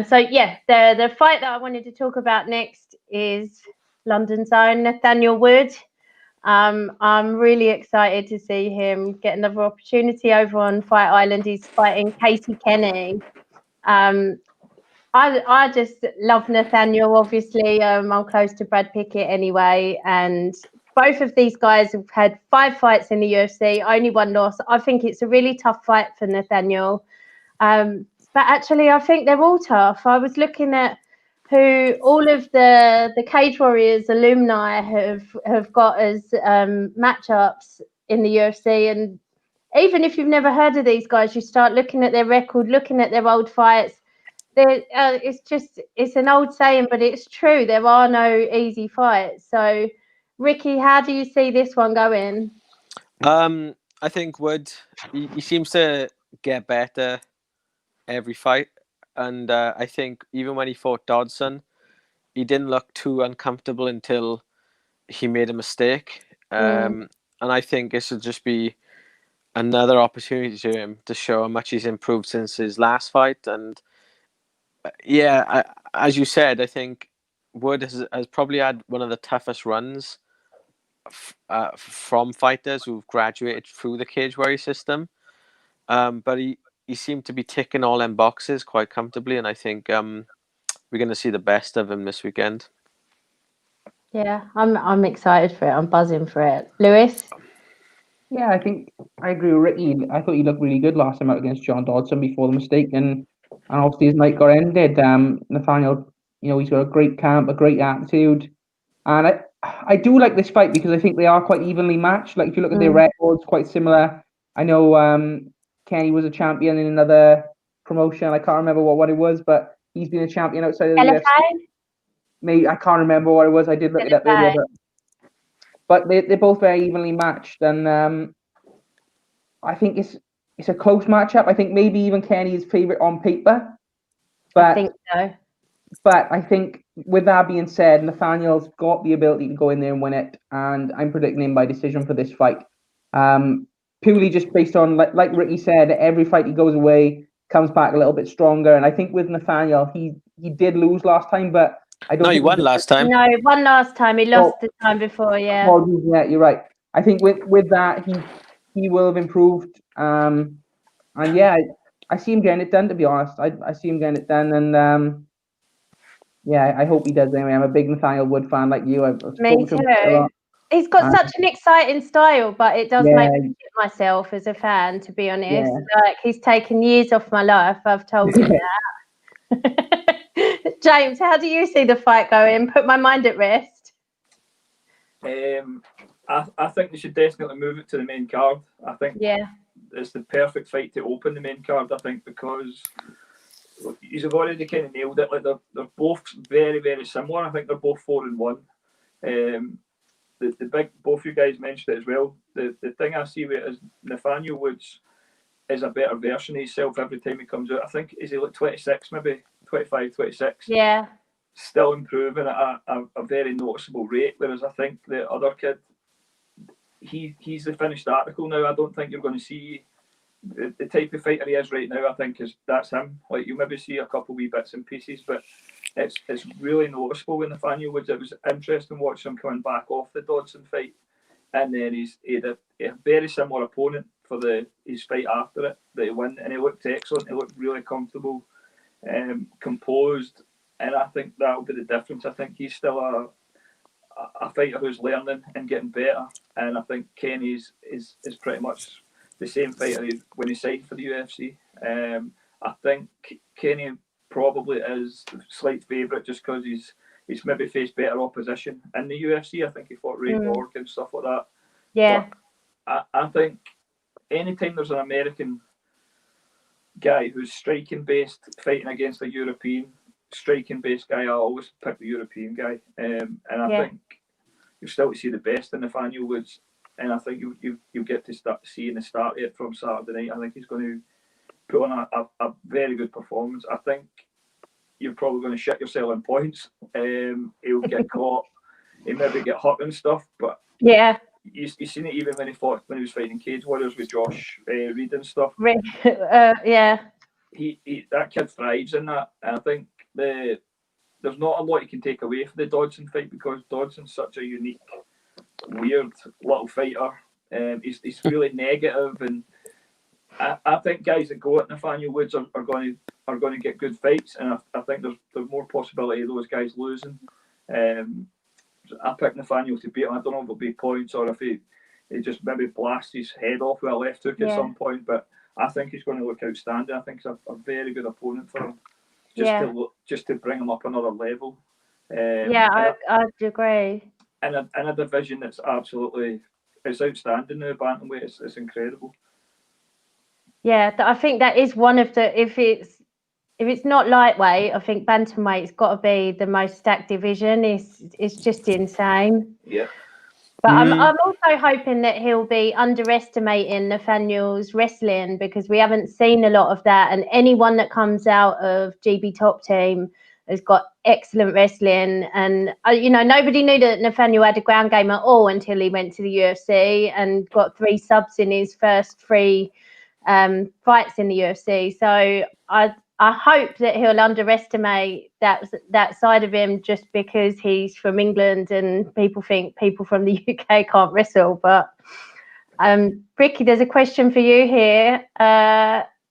So yeah, the fight that I wanted to talk about next is London's own Nathaniel Wood. I'm really excited to see him get another opportunity over on Fight Island. He's fighting Casey Kenny. I just love Nathaniel. Obviously, I'm close to Brad Pickett anyway, and both of these guys have had 5 fights in the UFC, only 1 loss. I think it's a really tough fight for Nathaniel. But actually, I think they're all tough. I was looking at who all of the Cage Warriors alumni have got as matchups in the UFC, and even if you've never heard of these guys, you start looking at their record, looking at their old fights. It's an old saying, but it's true. There are no easy fights. So, Ricky, how do you see this one going? I think Wood, he seems to get better every fight, and I think even when he fought Dodson, he didn't look too uncomfortable until he made a mistake. And I think this will just be another opportunity to him to show how much he's improved since his last fight. And as you said, I think Wood has probably had one of the toughest runs from fighters who've graduated through the Cage Warrior system. But he seemed to be ticking all them boxes quite comfortably, and I think we're going to see the best of him this weekend. Yeah, I'm excited for it. I'm buzzing for it. Lewis? Yeah, I think I agree with Ricky. I thought he looked really good last time out against John Dodson before the mistake, and obviously his night got ended. Nathaniel, he's got a great camp, a great attitude, and I do like this fight because I think they are quite evenly matched. Like if you look at their records, quite similar. I know Kenny was a champion in another promotion. I can't remember what it was, but he's been a champion outside of the UFC. Maybe I can't remember what it was. I did look it up earlier, but they're both very evenly matched, and I think it's a close matchup. I think maybe even Kenny is favorite on paper, but I think so. But I think with that being said, Nathaniel's got the ability to go in there and win it, and I'm predicting him by decision for this fight. Purely just based on, like Ricky said, every fight he goes away comes back a little bit stronger, and I think with Nathaniel, he did lose last time, but I don't. No, he won last time. No, he won last time. He lost the time before. Yeah. Yeah, you're right. I think with that, he will have improved. And yeah, I see him getting it done. To be honest, I see him getting it done, and yeah, I hope he does anyway. I'm a big Nathaniel Wood fan like you. Me too. He's got such an exciting style, but it does make me shit myself as a fan, to be honest. Yeah. Like, he's taken years off my life. I've told him that. James, how do you see the fight going? Put my mind at rest. I think they should definitely move it to the main card. I think it's the perfect fight to open the main card, I think, because you've already kind of nailed it. Like they're both very, very similar. I think they're both 4-1. The big, both you guys mentioned it as well. The thing I see with it is Nathaniel Woods is a better version of himself every time he comes out. I think is he like 26, maybe 25, 26. Yeah. Still improving at a very noticeable rate. Whereas I think the other kid, he's the finished article now. I don't think you're going to see the type of fighter he is right now. I think that's him. Like you'll maybe see a couple wee bits and pieces, but it's really noticeable with Nathaniel Woods. It was interesting watching him coming back off the Dodson fight and then he had a very similar opponent for his fight after it that he won, and he looked excellent. He looked really comfortable, composed, and I think that'll be the difference. I think he's still a fighter who's learning and getting better, and I think Kenny is pretty much the same fighter when he signed for the UFC. I think Kenny probably is the slight favourite just because he's maybe faced better opposition in the UFC. I think he fought Ray Borg and stuff like that. Yeah. But I think anytime there's an American guy who's striking based fighting against a European striking based guy, I always pick the European guy. And I think you'll still see the best in Nathaniel Woods, and I think you get to start seeing the start of it from Saturday night. I think he's going to put on a very good performance. I think you're probably going to shit yourself in points. He'll get caught. He'll maybe get hurt and stuff, but yeah, you've seen it even when he was fighting Cage Warriors with Josh Reed and stuff. Yeah. He that kid thrives in that, and I think there's not a lot you can take away from the Dodson fight because Dodson's such a unique, weird little fighter. He's really negative, and I think guys that go at Nathaniel Woods are going to get good fights, and I think there's more possibility of those guys losing. I picked Nathaniel to beat him. I don't know if it'll be points or if he just maybe blasts his head off with a left hook at some point, but I think he's going to look outstanding. I think he's a very good opponent for him. Just to bring him up another level. I'd agree. In a division that's absolutely, it's outstanding now, bantamweight. It's incredible. Yeah, I think that is one of the, if it's not lightweight, I think bantamweight's got to be the most stacked division. It's just insane. Yeah. But I'm also hoping that he'll be underestimating Nathaniel's wrestling because we haven't seen a lot of that. And anyone that comes out of GB Top Team has got excellent wrestling. And, nobody knew that Nathaniel had a ground game at all until he went to the UFC and got 3 subs in his first 3 fights in the UFC. So I hope that he'll underestimate that side of him just because he's from England and people think people from the UK can't wrestle. But Ricky, there's a question for you here.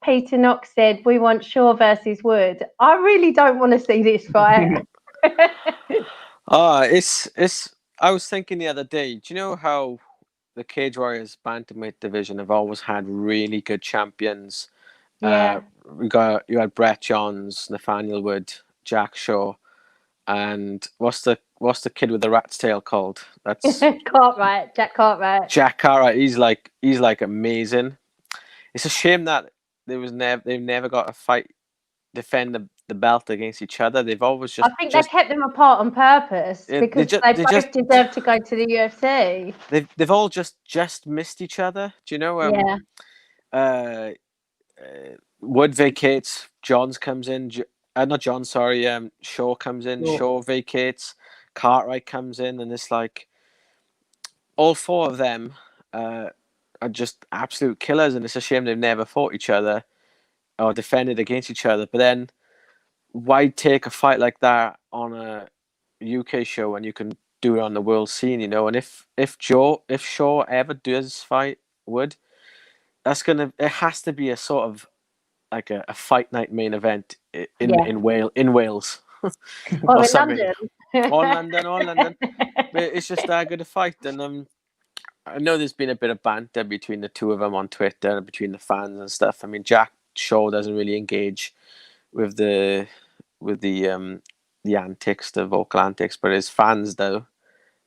Peter Knox said, we want Shaw versus Wood. I really don't want to see this fight. I was thinking the other day, do you know how the Cage Warriors bantamweight division have always had really good champions? Yeah. You had Brett Johns, Nathaniel Wood, Jack Shaw, and what's the kid with the rat's tail called? That's Jack Cartwright. Jack Cartwright. He's like amazing. It's a shame that they've never got a fight defend the belt against each other. They've always just. I think they kept them apart on purpose because they both deserve to go to the UFC. They've all just missed each other. Do you know? Wood vacates, Johns comes in. Not John, sorry. Shaw comes in. Oh. Shaw vacates. Cartwright comes in, and it's like all 4 of them are just absolute killers, and it's a shame they've never fought each other or defended against each other. But then, why take a fight like that on a UK show when you can do it on the world scene? And if Shaw ever does fight Wood, it has to be a sort of like a fight night main event in Wales or in London. London. But it's just that good a fight, and I know there's been a bit of banter between the 2 of them on Twitter, between the fans and stuff. I mean, Jack Shaw doesn't really engage with the antics, the vocal antics, but his fans do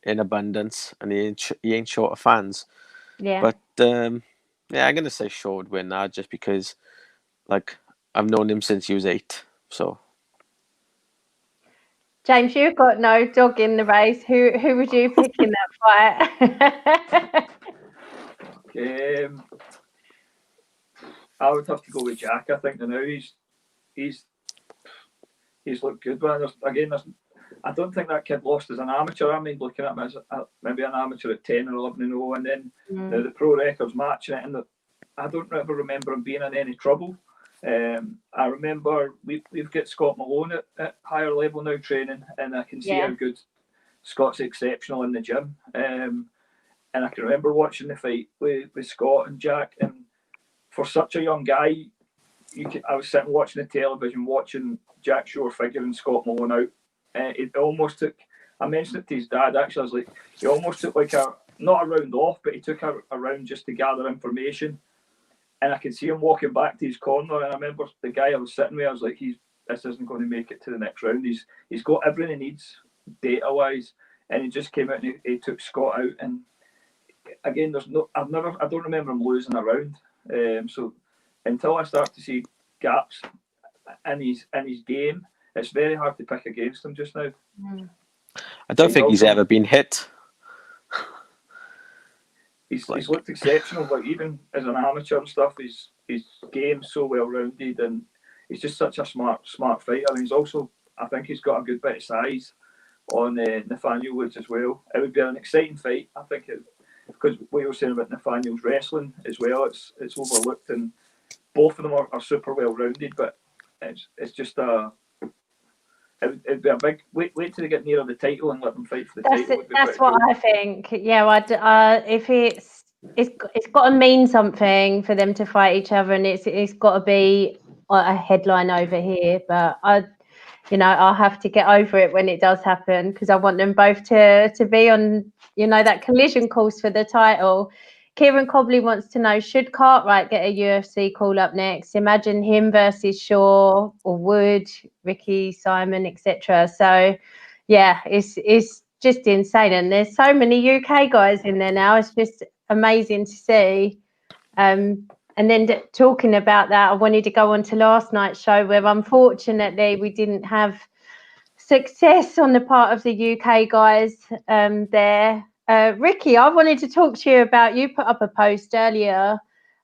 in abundance, and he ain't short of fans. Yeah. But I'm gonna say Shaw would win that just because. Like, I've known him since he was 8, so. James, you've got no dog in the race. Who would you pick in that fight? I would have to go with Jack. I think now he's looked good, but I don't think that kid lost as an amateur. I mean, looking at him as maybe an amateur at 10 or 11-0, and then the pro records matching it, and I don't ever remember him being in any trouble. I remember we've got Scott Malone at higher level now training, and I can see how good Scott's exceptional in the gym. And And I can remember watching the fight with Scott and Jack, and for such a young guy, I was sitting watching the television, watching Jack Shore figuring Scott Mullen out. It almost took, I mentioned it to his dad actually, I was like, he almost took like not a round off, but he took a round just to gather information. And I could see him walking back to his corner, and I remember the guy I was sitting with, I was like, this isn't going to make it to the next round. He's got everything he needs data-wise, and he just came out and he took Scott out. And again, I don't remember him losing a round. So until I start to see gaps in his game, it's very hard to pick against him just now. I don't think he's ever been hit. He's looked exceptional. Like even as an amateur and stuff, his game's so well rounded, and he's just such a smart fighter. And he's also, I think he's got a good bit of size on Nathaniel Woods as well. It would be an exciting fight. I think because what you were saying about Nathaniel's wrestling as well, it's overlooked, and both of them are super well rounded. But it's just it'd be a big wait till they get nearer the title and let them fight for the title. That's what I think. Yeah, if it's got to mean something for them to fight each other, and it's got to be a headline over here. But I'll have to get over it when it does happen, because I want them both to be on that collision course for the title. Kieran Cobley wants to know, should Cartwright get a UFC call up next? Imagine him versus Shaw or Wood, Ricky, Simon, etc. So, yeah, it's just insane. And there's so many UK guys in there now. It's just amazing to see. And then talking about that, I wanted to go on to last night's show, where unfortunately we didn't have success on the part of the UK guys there. Ricky, I wanted to talk to you about, you put up a post earlier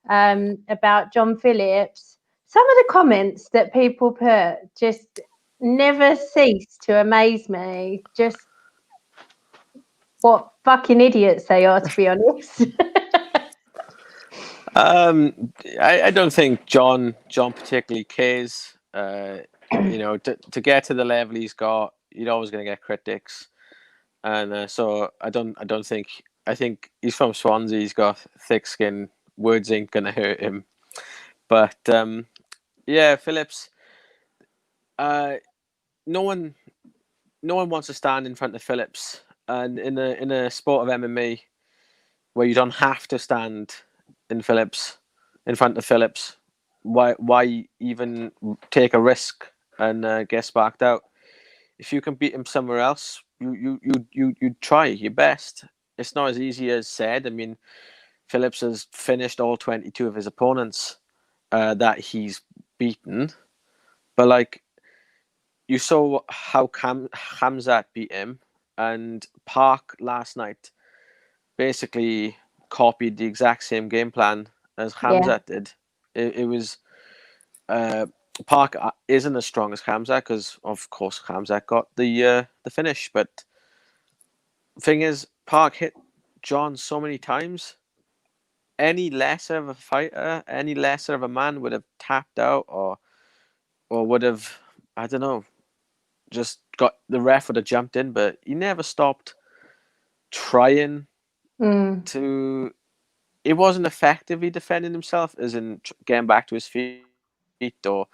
about John Phillips. Some of the comments that people put just never cease to amaze me. Just what fucking idiots they are, to be honest. I don't think John particularly cares. To get to the level he's got, you're always going to get critics. And so I don't think. I think he's from Swansea. He's got thick skin. Words ain't gonna hurt him. But Phillips. No one wants to stand in front of Phillips. And in a sport of MMA, where you don't have to stand in front of Phillips, why even take a risk and get sparked out? If you can beat him somewhere else, you try your best. It's not as easy as said. I mean, Phillips has finished all 22 of his opponents that he's beaten, but you saw how Khamzat beat him, and Park last night basically copied the exact same game plan as Khamzat did. It was Park isn't as strong as Khamzat, because of course Khamzat got the finish, but the thing is, Park hit John so many times. Any lesser of a fighter, any lesser of a man would have tapped out or would have, I don't know, just got, the ref would have jumped in, but he never stopped trying to. It wasn't effectively defending himself, as in getting back to his feet or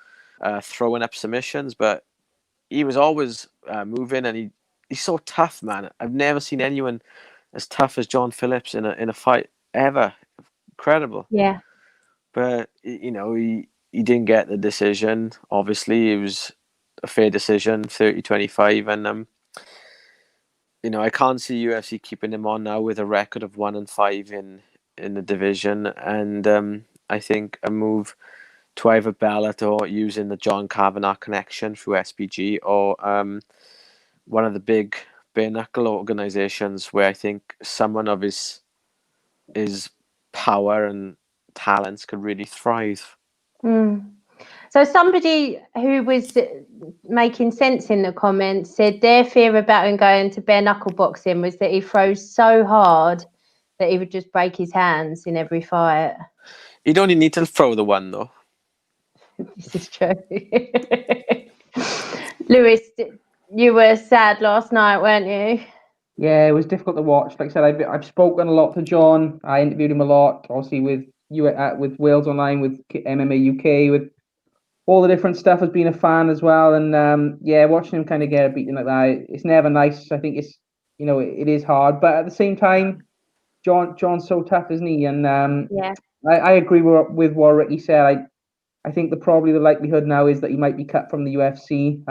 throwing up submissions, but he was always moving, and he's so tough, man. I've never seen anyone as tough as John Phillips in a fight ever. Incredible. Yeah. But he didn't get the decision. Obviously, it was a fair decision, 30-25, and I can't see UFC keeping him on now with a record of 1-5 in the division, and I think a move to either Bellator using the John Kavanagh connection through SPG, or one of the big bare knuckle organizations where I think someone of his power and talents could really thrive. So somebody who was making sense in the comments said their fear about him going to bare knuckle boxing was that he throws so hard that he would just break his hands in every fight. He'd only need to throw the one, though. This is true. Lewis, you were sad last night, weren't you? Yeah, it was difficult to watch. Like I said, I've spoken a lot to John. I interviewed him a lot, obviously with you with Wales Online, with MMA UK, with all the different stuff. Has been a fan as well, and yeah, watching him kind of get beaten like that, it's never nice. I think it's it is hard, but at the same time, John's so tough, isn't he? And Yeah. I agree with what Ricky said. I think probably the likelihood now is that he might be cut from the UFC.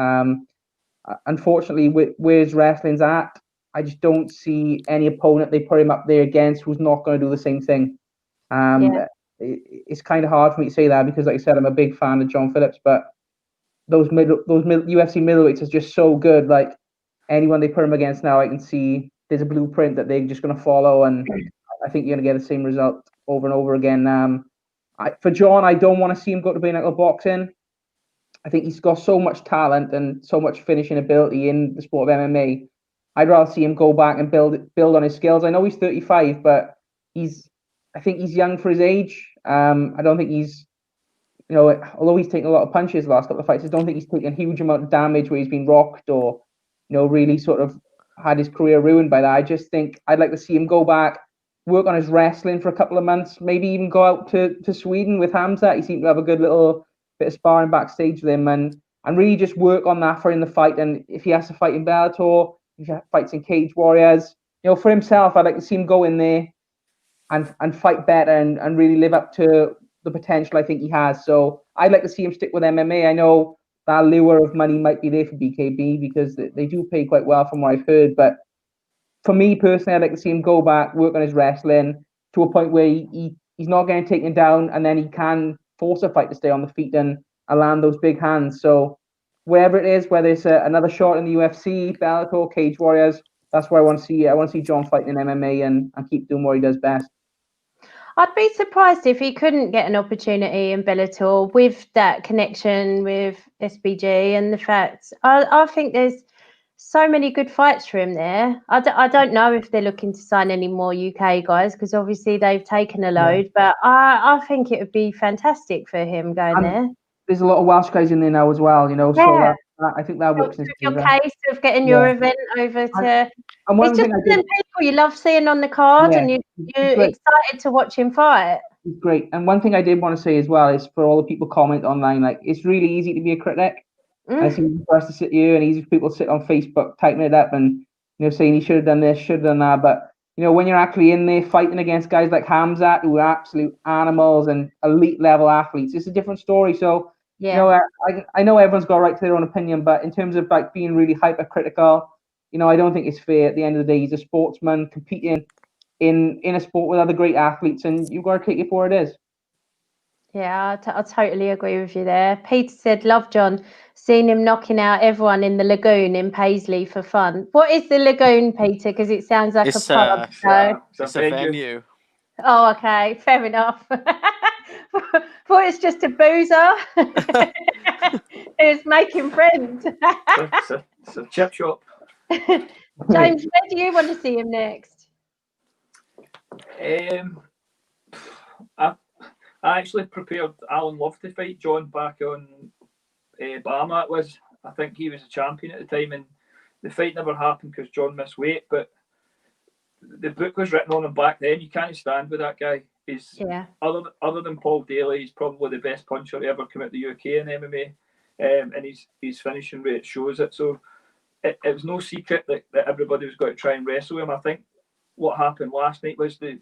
Unfortunately, where his wrestling's at, I just don't see any opponent they put him up there against who's not going to do the same thing. It's kind of hard for me to say that because, like I said, I'm a big fan of John Phillips, but those UFC middleweights is just so good. Like anyone they put him against now, I can see there's a blueprint that they're just going to follow, and I think you're going to get the same result over and over again. For John, I don't want to see him go to bare knuckle boxing. I think he's got so much talent and so much finishing ability in the sport of MMA. I'd rather see him go back and build on his skills. I know he's 35, but I think he's young for his age. I don't think he's, although he's taken a lot of punches the last couple of fights, I don't think he's taken a huge amount of damage where he's been rocked or, really sort of had his career ruined by that. I just think I'd like to see him go back, work on his wrestling for a couple of months, maybe even go out to Sweden with Hamza. He seemed to have a good little bit of sparring backstage with him and really just work on that for in the fight. And if he has to fight in Bellator, if he fights in Cage Warriors, for himself, I'd like to see him go in there and fight better and really live up to the potential I think he has. So I'd like to see him stick with MMA. I know that lure of money might be there for BKB because they do pay quite well from what I've heard. But for me personally, I'd like to see him go back, work on his wrestling to a point where he's not getting taken down, and then he can force a fight to stay on the feet and land those big hands. So wherever it is, whether it's another shot in the UFC, Bellator, Cage Warriors, that's where I want to see. I want to see John fighting in MMA and keep doing what he does best. I'd be surprised if he couldn't get an opportunity in Bellator with that connection with SBG and the fact I think there's so many good fights for him there. I don't know if they're looking to sign any more UK guys because obviously they've taken a load, but I think it would be fantastic for him going there. There's a lot of Welsh guys in there now as well, so I think that works. Your case of getting your event over to. It's just one of them people you love seeing on the card, and you're excited to watch him fight. He's great. And one thing I did want to say as well is for all the people comment online, like it's really easy to be a critic. It's easy for us to sit here and easy for people to sit on Facebook typing it up and saying he should have done this, should have done that. But when you're actually in there fighting against guys like Hamzat, who are absolute animals and elite level athletes, it's a different story. So I know everyone's got a right to their own opinion, but in terms of like being really hypercritical, I don't think it's fair. At the end of the day, he's a sportsman competing in a sport with other great athletes, and you've got to take it for what it is. Yeah, I totally agree with you there. Peter said, love John, seen him knocking out everyone in the lagoon in Paisley for fun. What is the lagoon, Peter? Because it sounds like a pub. It's a venue. Oh, okay, fair enough. Thought it's just a boozer who's making friends. It's a chip shop. James, where do you want to see him next? I actually prepared Alan Love to fight John back on Bahama. I think he was a champion at the time, and the fight never happened because John missed weight. But the book was written on him back then. You can't stand with that guy. He's other than Paul Daly, he's probably the best puncher to ever come out the UK in MMA, and his finishing rate shows it. So it was no secret that everybody was going to try and wrestle him. I think what happened last night was the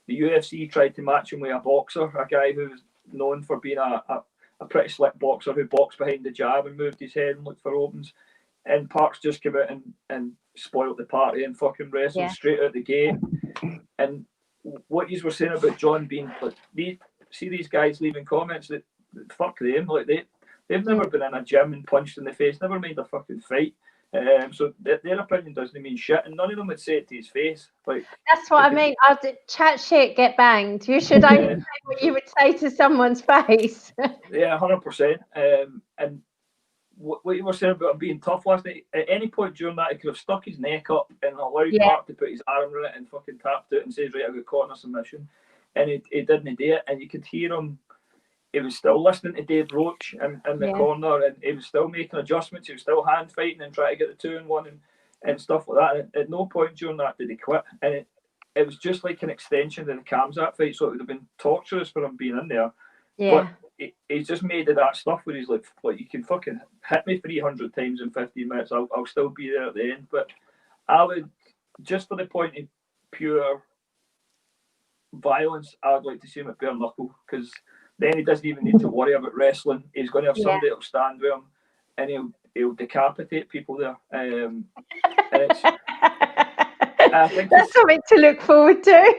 UFC tried to match him with a boxer, a guy who's known for being a pretty slick boxer who boxed behind the jab and moved his head and looked for opens. And Parks just came out and spoiled the party and fucking wrestled straight out the gate. And what you were saying about John being like, these guys leaving comments that fuck them, like they've never been in a gym and punched in the face, never made a fucking fight. So their opinion doesn't mean shit, and none of them would say it to his face. Like that's what I mean. I'd chat shit, get banged. You should only say what you would say to someone's face. Yeah, 100%. And what you were saying about him being tough last night, at any point during that, he could have stuck his neck up and allowed Park to put his arm around it and fucking tapped it and says, right, I got caught in a submission. And he didn't do it, and you could hear him. He was still listening to Dave Roach in the corner, and he was still making adjustments. He was still hand fighting and trying to get the 2-1. and stuff like that. And at no point during that did he quit. And it was just like an extension of the Kamzat fight, so it would have been torturous for him being in there. Yeah. But he's just made of that stuff where he's like, you can fucking hit me 300 times in 15 minutes, I'll still be there at the end. But I would, just for the point of pure violence, I'd like to see him at bare knuckle, because then he doesn't even need to worry about wrestling. He's going to have somebody that'll stand with him, and he'll decapitate people there. And it's, I think that's something to look forward to.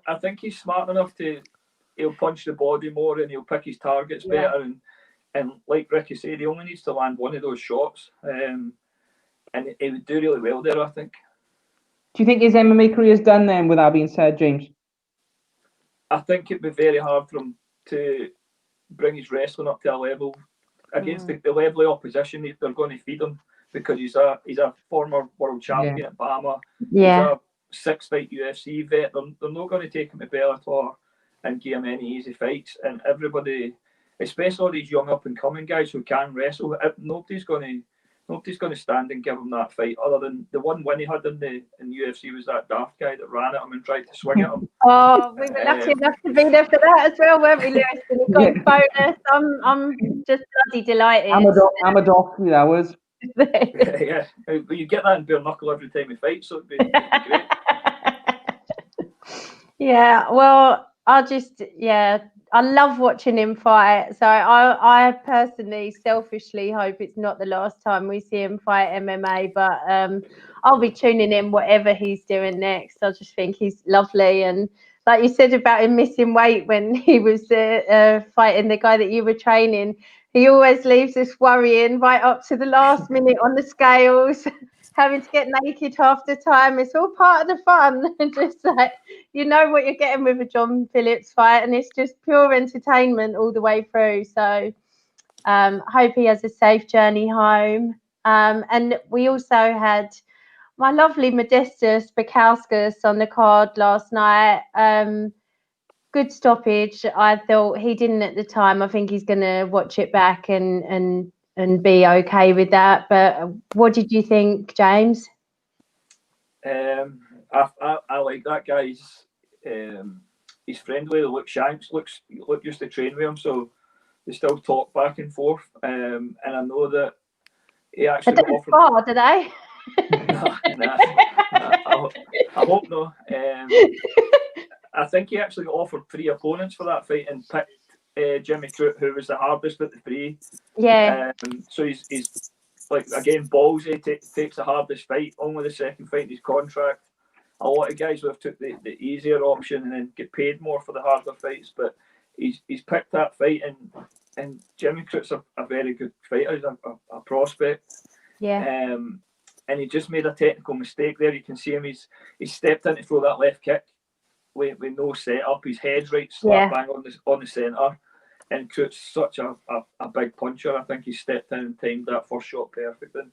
I think he's smart enough he'll punch the body more and he'll pick his targets better. And like Ricky said, he only needs to land one of those shots. And he would do really well there, I think. Do you think his MMA career is done then, with that being said, James? I think it'd be very hard for him to bring his wrestling up to a level against the level of opposition they're going to feed him, because he's a former world champion at Bama. Yeah. He's a 6-fight UFC vet. They're not going to take him to Bellator and give him any easy fights. And everybody, especially all these young up and coming guys who can wrestle, nobody's going to stand and give him that fight, other than the one win he had in UFC was that daft guy that ran at him and tried to swing at him. Oh, we were lucky enough to be there for that as well, weren't we, Lewis? And he got bonus. I'm just bloody delighted. I'm a doctor, that was. Yeah. But you get that in bare knuckle every time he fights, so it'd be great. Yeah, well, I love watching him fight. So I personally, selfishly hope it's not the last time we see him fight MMA. But I'll be tuning in whatever he's doing next. I just think he's lovely. And like you said about him missing weight when he was fighting the guy that you were training, he always leaves us worrying right up to the last minute on the scales, having to get naked half the time. It's all part of the fun. Just like, you know what you're getting with a John Phillips fight, and it's just pure entertainment all the way through. So hope he has a safe journey home. And we also had my lovely Modestas Bakauskas on the card last night. Good stoppage. I thought he didn't at the time. I think he's going to watch it back and be okay with that. But what did you think, James? I like that guy. He's friendly. Shanks used to train with him, so they still talk back and forth. And I know that he actually got offered. Far, do they? Nah, I hope not. I think he actually got offered 3 opponents for that fight and picked Jimmy Crute, who was the hardest of the 3. Yeah. So he's like, again, ballsy, takes the hardest fight, only the second fight in his contract. A lot of guys would have took the easier option and then get paid more for the harder fights, but he's picked that fight, and Jimmy Crute's a very good fighter. He's a prospect. Yeah. And he just made a technical mistake there. You can see him. He's stepped in to throw that left kick with no setup. His head's right slap bang on the centre. And Crute's such a big puncher. I think he stepped in and timed that first shot perfect. And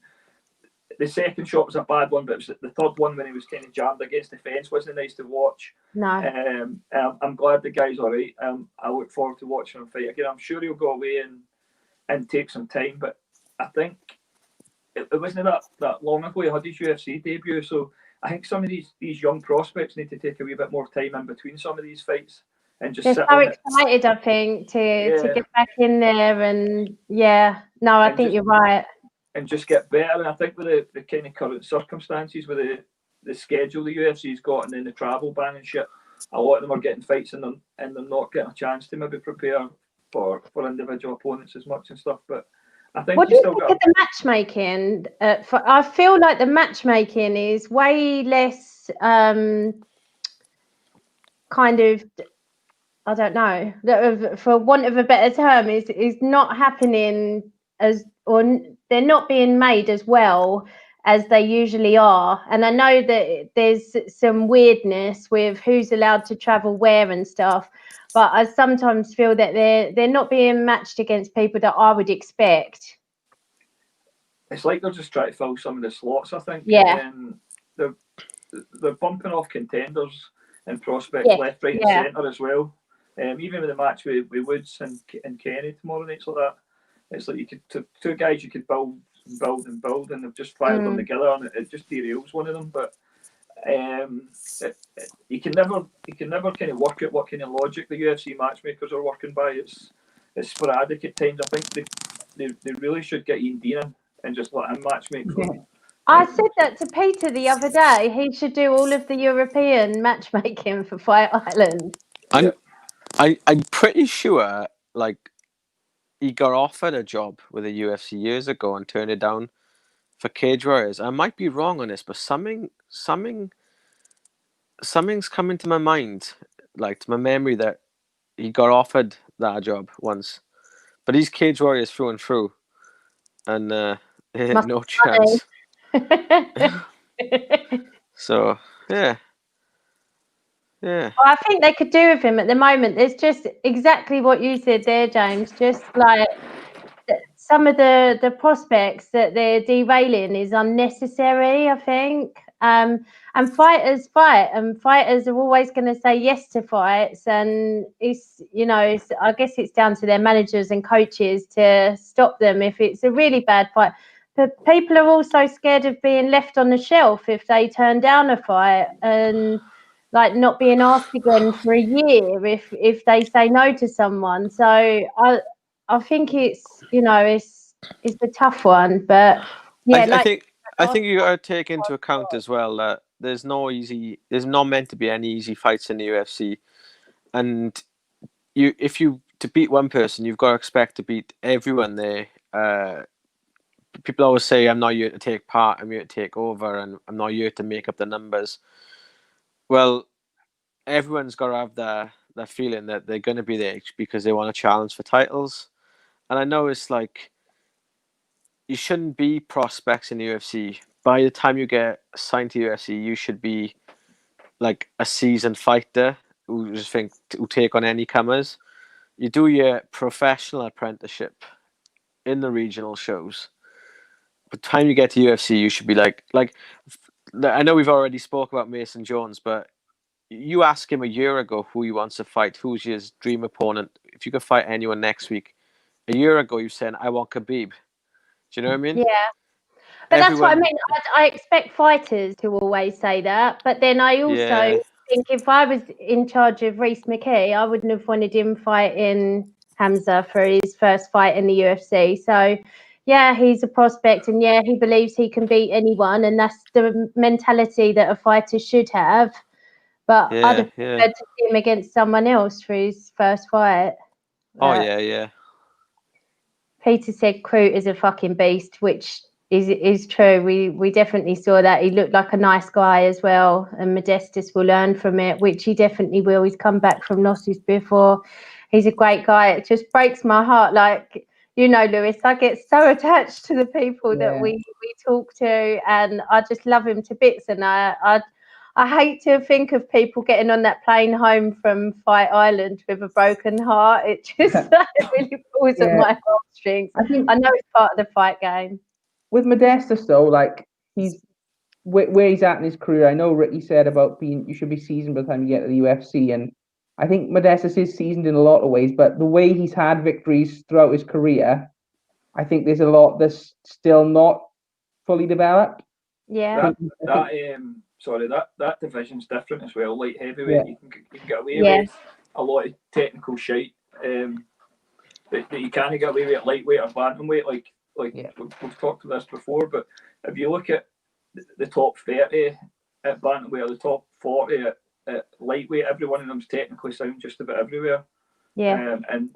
the second shot was a bad one, but it was the third one when he was kind of jammed against the fence. Wasn't nice to watch. No. I'm glad the guy's all right. I look forward to watching him fight again. I'm sure he'll go away and take some time, but I think it wasn't that long ago he had his UFC debut. So I think some of these young prospects need to take a wee bit more time in between some of these fights. And just they're so excited, I think, to get back in there. And I think you're right. And just get better. And I think with the kind of current circumstances, with the schedule the UFC's got and then the travel ban and shit, a lot of them are getting fights and they're not getting a chance to maybe prepare for individual opponents as much and stuff. But I think what do you think of the matchmaking? I feel like the matchmaking is way less kind of, I don't know, for want of a better term, is not happening or they're not being made as well as they usually are. And I know that there's some weirdness with who's allowed to travel where and stuff, but I sometimes feel that they're not being matched against people that I would expect. It's like they're just trying to fill some of the slots, I think. Yeah. They're bumping off contenders and prospects left, right, and centre as well. Even with the match with Woods and Kenny tomorrow night, like that, it's like you could two guys you could build build, and they've just filed them together, and it just derails one of them. But you can never kind of work out what kind of logic the UFC matchmakers are working by. It's sporadic at times. I think they really should get Ian Dean in and just let him matchmake for them. I said that to Peter the other day. He should do all of the European matchmaking for Fight Island. I'm pretty sure, like, he got offered a job with the UFC years ago and turned it down for Cage Warriors. I might be wrong on this, but something's coming to my mind, like to my memory, that he got offered that job once. But he's Cage Warriors through and through, and no chance. So yeah. Well, I think they could do with him at the moment. There's just exactly what you said there, James. Just like some of the prospects that they're derailing is unnecessary, I think. And fighters fight, and fighters are always going to say yes to fights. And it's, I guess it's down to their managers and coaches to stop them if it's a really bad fight. But people are also scared of being left on the shelf if they turn down a fight, and like not being asked again for a year if they say no to someone. So I think it's it's a tough one, but yeah, I think you got to take into account as well that there's not meant to be any easy fights in the UFC, and to beat one person, you've got to expect to beat everyone there. People always say, I'm not here to take part, I'm here to take over, and I'm not here to make up the numbers. Well, everyone's got to have that feeling that they're going to be there because they want a challenge for titles. And I know it's like, you shouldn't be prospects in the UFC. By the time you get signed to UFC, you should be like a seasoned fighter who take on any comers. You do your professional apprenticeship in the regional shows. By the time you get to UFC, you should be like I know we've already spoke about Mason Jones, but you ask him a year ago who he wants to fight, who's his dream opponent. If you could fight anyone next week, a year ago you said, I want Khabib. Do you know what I mean? Yeah. But that's what I mean. I expect fighters to always say that. But then I also think if I was in charge of Reece McKee, I wouldn't have wanted him fighting Hamza for his first fight in the UFC. So, yeah, he's a prospect, and yeah, he believes he can beat anyone, and that's the mentality that a fighter should have. But I'd have preferred to see him against someone else for his first fight. Yeah. Peter said Crute is a fucking beast, which is true. We definitely saw that. He looked like a nice guy as well, and Modestus will learn from it, which he definitely will. He's come back from losses before. He's a great guy. It just breaks my heart. Like, Lewis, I get so attached to the people that we talk to, and I just love him to bits. And I hate to think of people getting on that plane home from Fight Island with a broken heart. It just really pulls at my heartstrings. I know it's part of the fight game. With Modestus, though, like, he's where he's at in his career. I know Ricky said about you should be seasoned by the time you get to the UFC, and I think Modestus is seasoned in a lot of ways, but the way he's had victories throughout his career, I think there's a lot that's still not fully developed. Yeah. That division's different as well. Light heavyweight, you can get away with a lot of technical shite that you can't get away with at lightweight or bantamweight. We've talked about this before, but if you look at the top 30 at bantamweight or the top 40 at lightweight, every one of them's technically sound just about everywhere. Yeah. And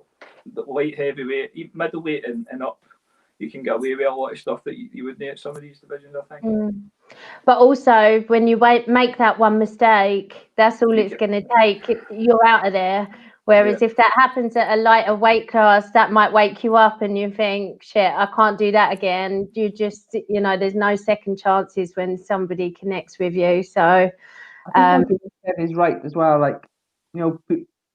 the light heavyweight, middleweight and up, you can get away with a lot of stuff that you wouldn't at some of these divisions, I think. But also, when you make that one mistake, that's all it's going to take. You're out of there. Whereas if that happens at a lighter weight class, that might wake you up and you think, shit, I can't do that again. You just, there's no second chances when somebody connects with you. So I think what you said is right as well. Like,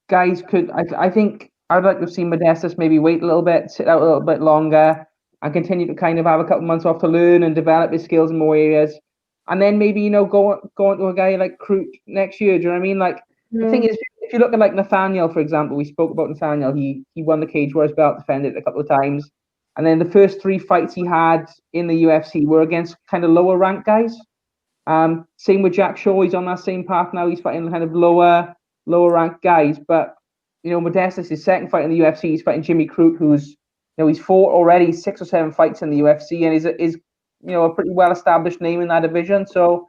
guys could, I think I'd like to see Modestus maybe wait a little bit, sit out a little bit longer, and continue to kind of have a couple months off to learn and develop his skills in more areas. And then maybe, go into a guy like Crute next year. Do you know what I mean? Like, the thing is, if you look at like Nathaniel, for example, we spoke about Nathaniel. He won the Cage Warriors belt, defended it a couple of times. And then the first 3 fights he had in the UFC were against kind of lower ranked guys. Same with Jack Shaw. He's on that same path now. He's fighting kind of lower ranked guys. But Modestas, his second fight in the UFC, he's fighting Jimmy Crute, who's he's fought already 6 or 7 fights in the UFC and is a pretty well established name in that division. So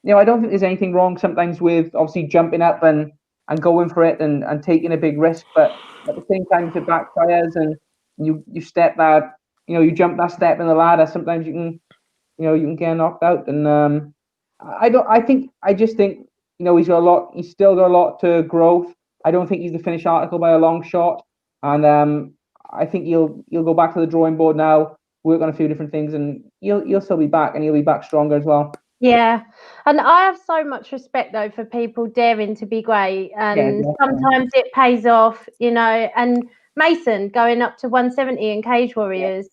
I don't think there's anything wrong sometimes with obviously jumping up and going for it and taking a big risk. But at the same time, if it backfires and you step that you jump that step in the ladder, sometimes you can get knocked out. And I just think he's still got a lot to growth. I don't think he's the finished article by a long shot, and I think he'll go back to the drawing board now, work on a few different things, and he'll still be back, and he'll be back stronger as well. Yeah, and I have so much respect though for people daring to be great, and sometimes it pays off, and Mason going up to 170 in Cage Warriors,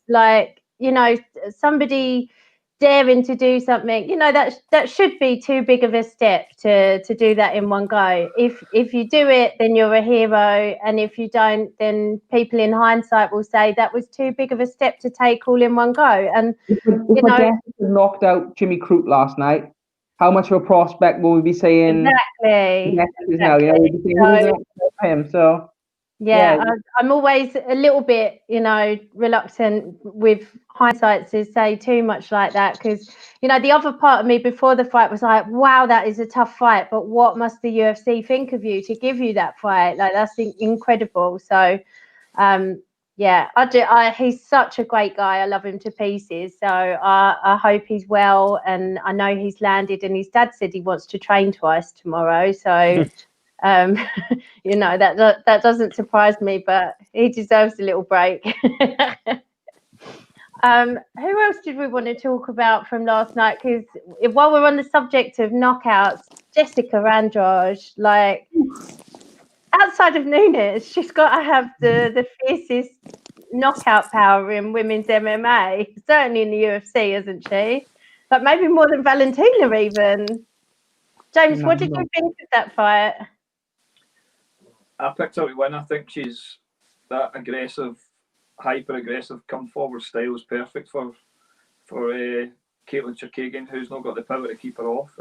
somebody daring to do something, that should be too big of a step to do that in one go. If you do it, then you're a hero, and if you don't, then people in hindsight will say that was too big of a step to take all in one go. And if Gaethje knocked out Jimmy Crute last night, how much of a prospect will we be saying? Exactly. Now, we'll be saying, who's him? So. Yeah, I'm always a little bit, reluctant with hindsight to say too much like that, because, the other part of me before the fight was like, wow, that is a tough fight, but what must the UFC think of you to give you that fight? Like, that's incredible. So, he's such a great guy. I love him to pieces. So I hope he's well, and I know he's landed, and his dad said he wants to train twice tomorrow. So... that doesn't surprise me, but he deserves a little break. Who else did we want to talk about from last night? Because while we're on the subject of knockouts, Jessica Andrade, outside of Nunes, she's got to have the fiercest knockout power in women's MMA, certainly in the UFC, isn't she? But maybe more than Valentina even. James, what did you think of that fight? I picked her to win. I think she's that aggressive, hyper-aggressive, come-forward style is perfect for Katlyn Chookagian, who's not got the power to keep her off.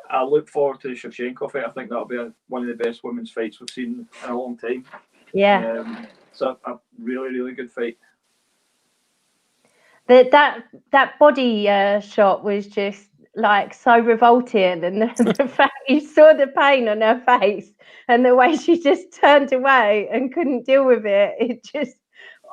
I look forward to the Shevchenko fight. I think that'll be one of the best women's fights we've seen in a long time. Yeah. So a really, really good fight. That body shot was just so revolting, and the fact you saw the pain on her face and the way she just turned away and couldn't deal with it,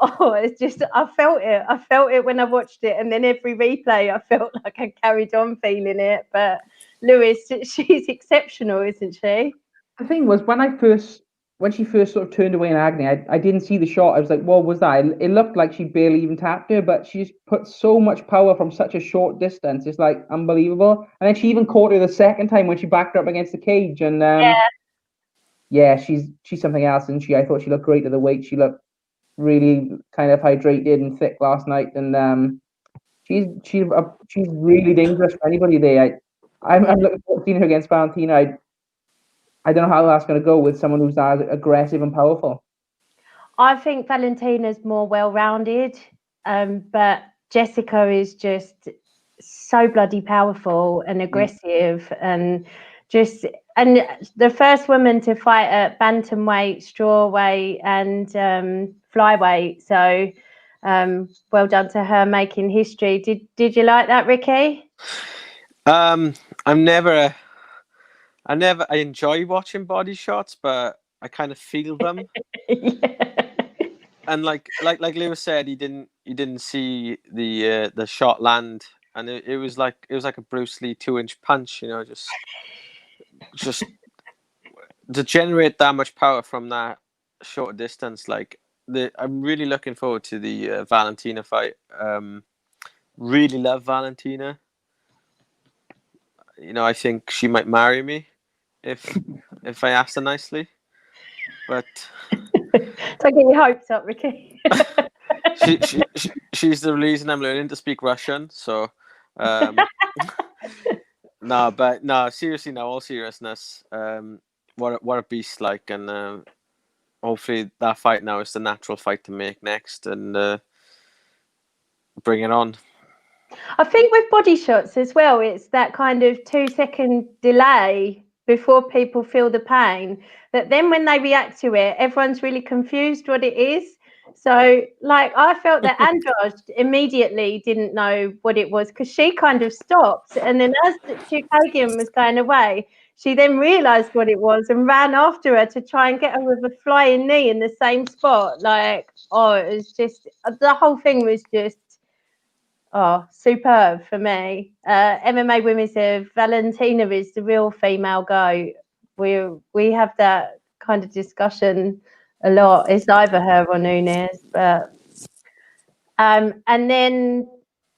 I felt it when I watched it, and then every replay I felt like I carried on feeling it. But Lewis, she's exceptional, isn't she? The thing was, when she first sort of turned away in agony, I didn't see the shot. I was like, what was that? It looked like she barely even tapped her, but she's put so much power from such a short distance. It's unbelievable. And then she even caught her the second time when she backed her up against the cage. And she's something else, isn't she? I thought she looked great at the weight. She looked really kind of hydrated and thick last night. And she's really dangerous for anybody there. I'm looking forward to seeing her against Valentina. I don't know how that's going to go with someone who's as aggressive and powerful. I think Valentina's more well-rounded, but Jessica is just so bloody powerful and aggressive, and the first woman to fight at bantamweight, strawweight, and flyweight. So well done to her making history. Did you like that, Ricky? I enjoy watching body shots, but I kind of feel them. Yeah. And like Lewis said, he didn't see the shot land, and it was like a Bruce Lee 2-inch punch, just to generate that much power from that short distance. I'm really looking forward to the Valentina fight. Really love Valentina. I think she might marry me if I asked her nicely. But don't get your hopes up, Ricky. she's the reason I'm learning to speak Russian. So seriously, all seriousness. What a beast! And hopefully that fight now is the natural fight to make next, and bring it on. I think with body shots as well, it's that kind of 2-second delay before people feel the pain, that then when they react to it, everyone's really confused what it is. So, like, I felt that Andrade immediately didn't know what it was because she kind of stopped. And then as Chukagian was going away, she then realised what it was and ran after her to try and get her with a flying knee in the same spot. Like, oh, it was just, the whole thing was just, oh, superb for me. MMA Women's Valentina is the real female GOAT. We have that kind of discussion a lot. It's either her or Nunes, but and then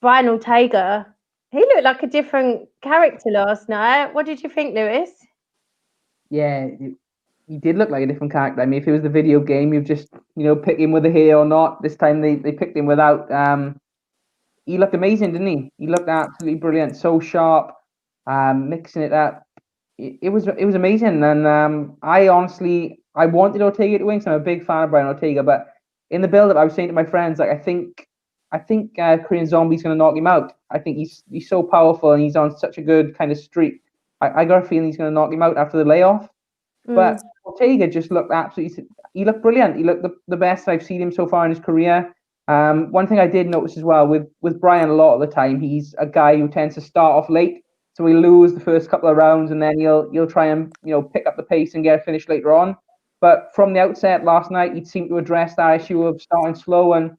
Brian Ortega, he looked like a different character last night. What did you think, Lewis? Yeah, he did look like a different character. I mean, if it was the video game, you've just pick him with the hair or not. This time they picked him without. He looked amazing, didn't he? He looked absolutely brilliant, so sharp, mixing it up. It was amazing, and I wanted Ortega to win, because I'm a big fan of Brian Ortega. But in the build-up, I was saying to my friends, like, I think Korean Zombie's going to knock him out. I think he's so powerful, and he's on such a good kind of streak. I got a feeling he's going to knock him out after the layoff. But Ortega just looked he looked brilliant. He looked the best I've seen him so far in his career. One thing I did notice as well with Brian, a lot of the time, he's a guy who tends to start off late. So he'll lose the first couple of rounds, and then he'll try and pick up the pace and get a finish later on. But from the outset last night, he seemed to address that issue of starting slow and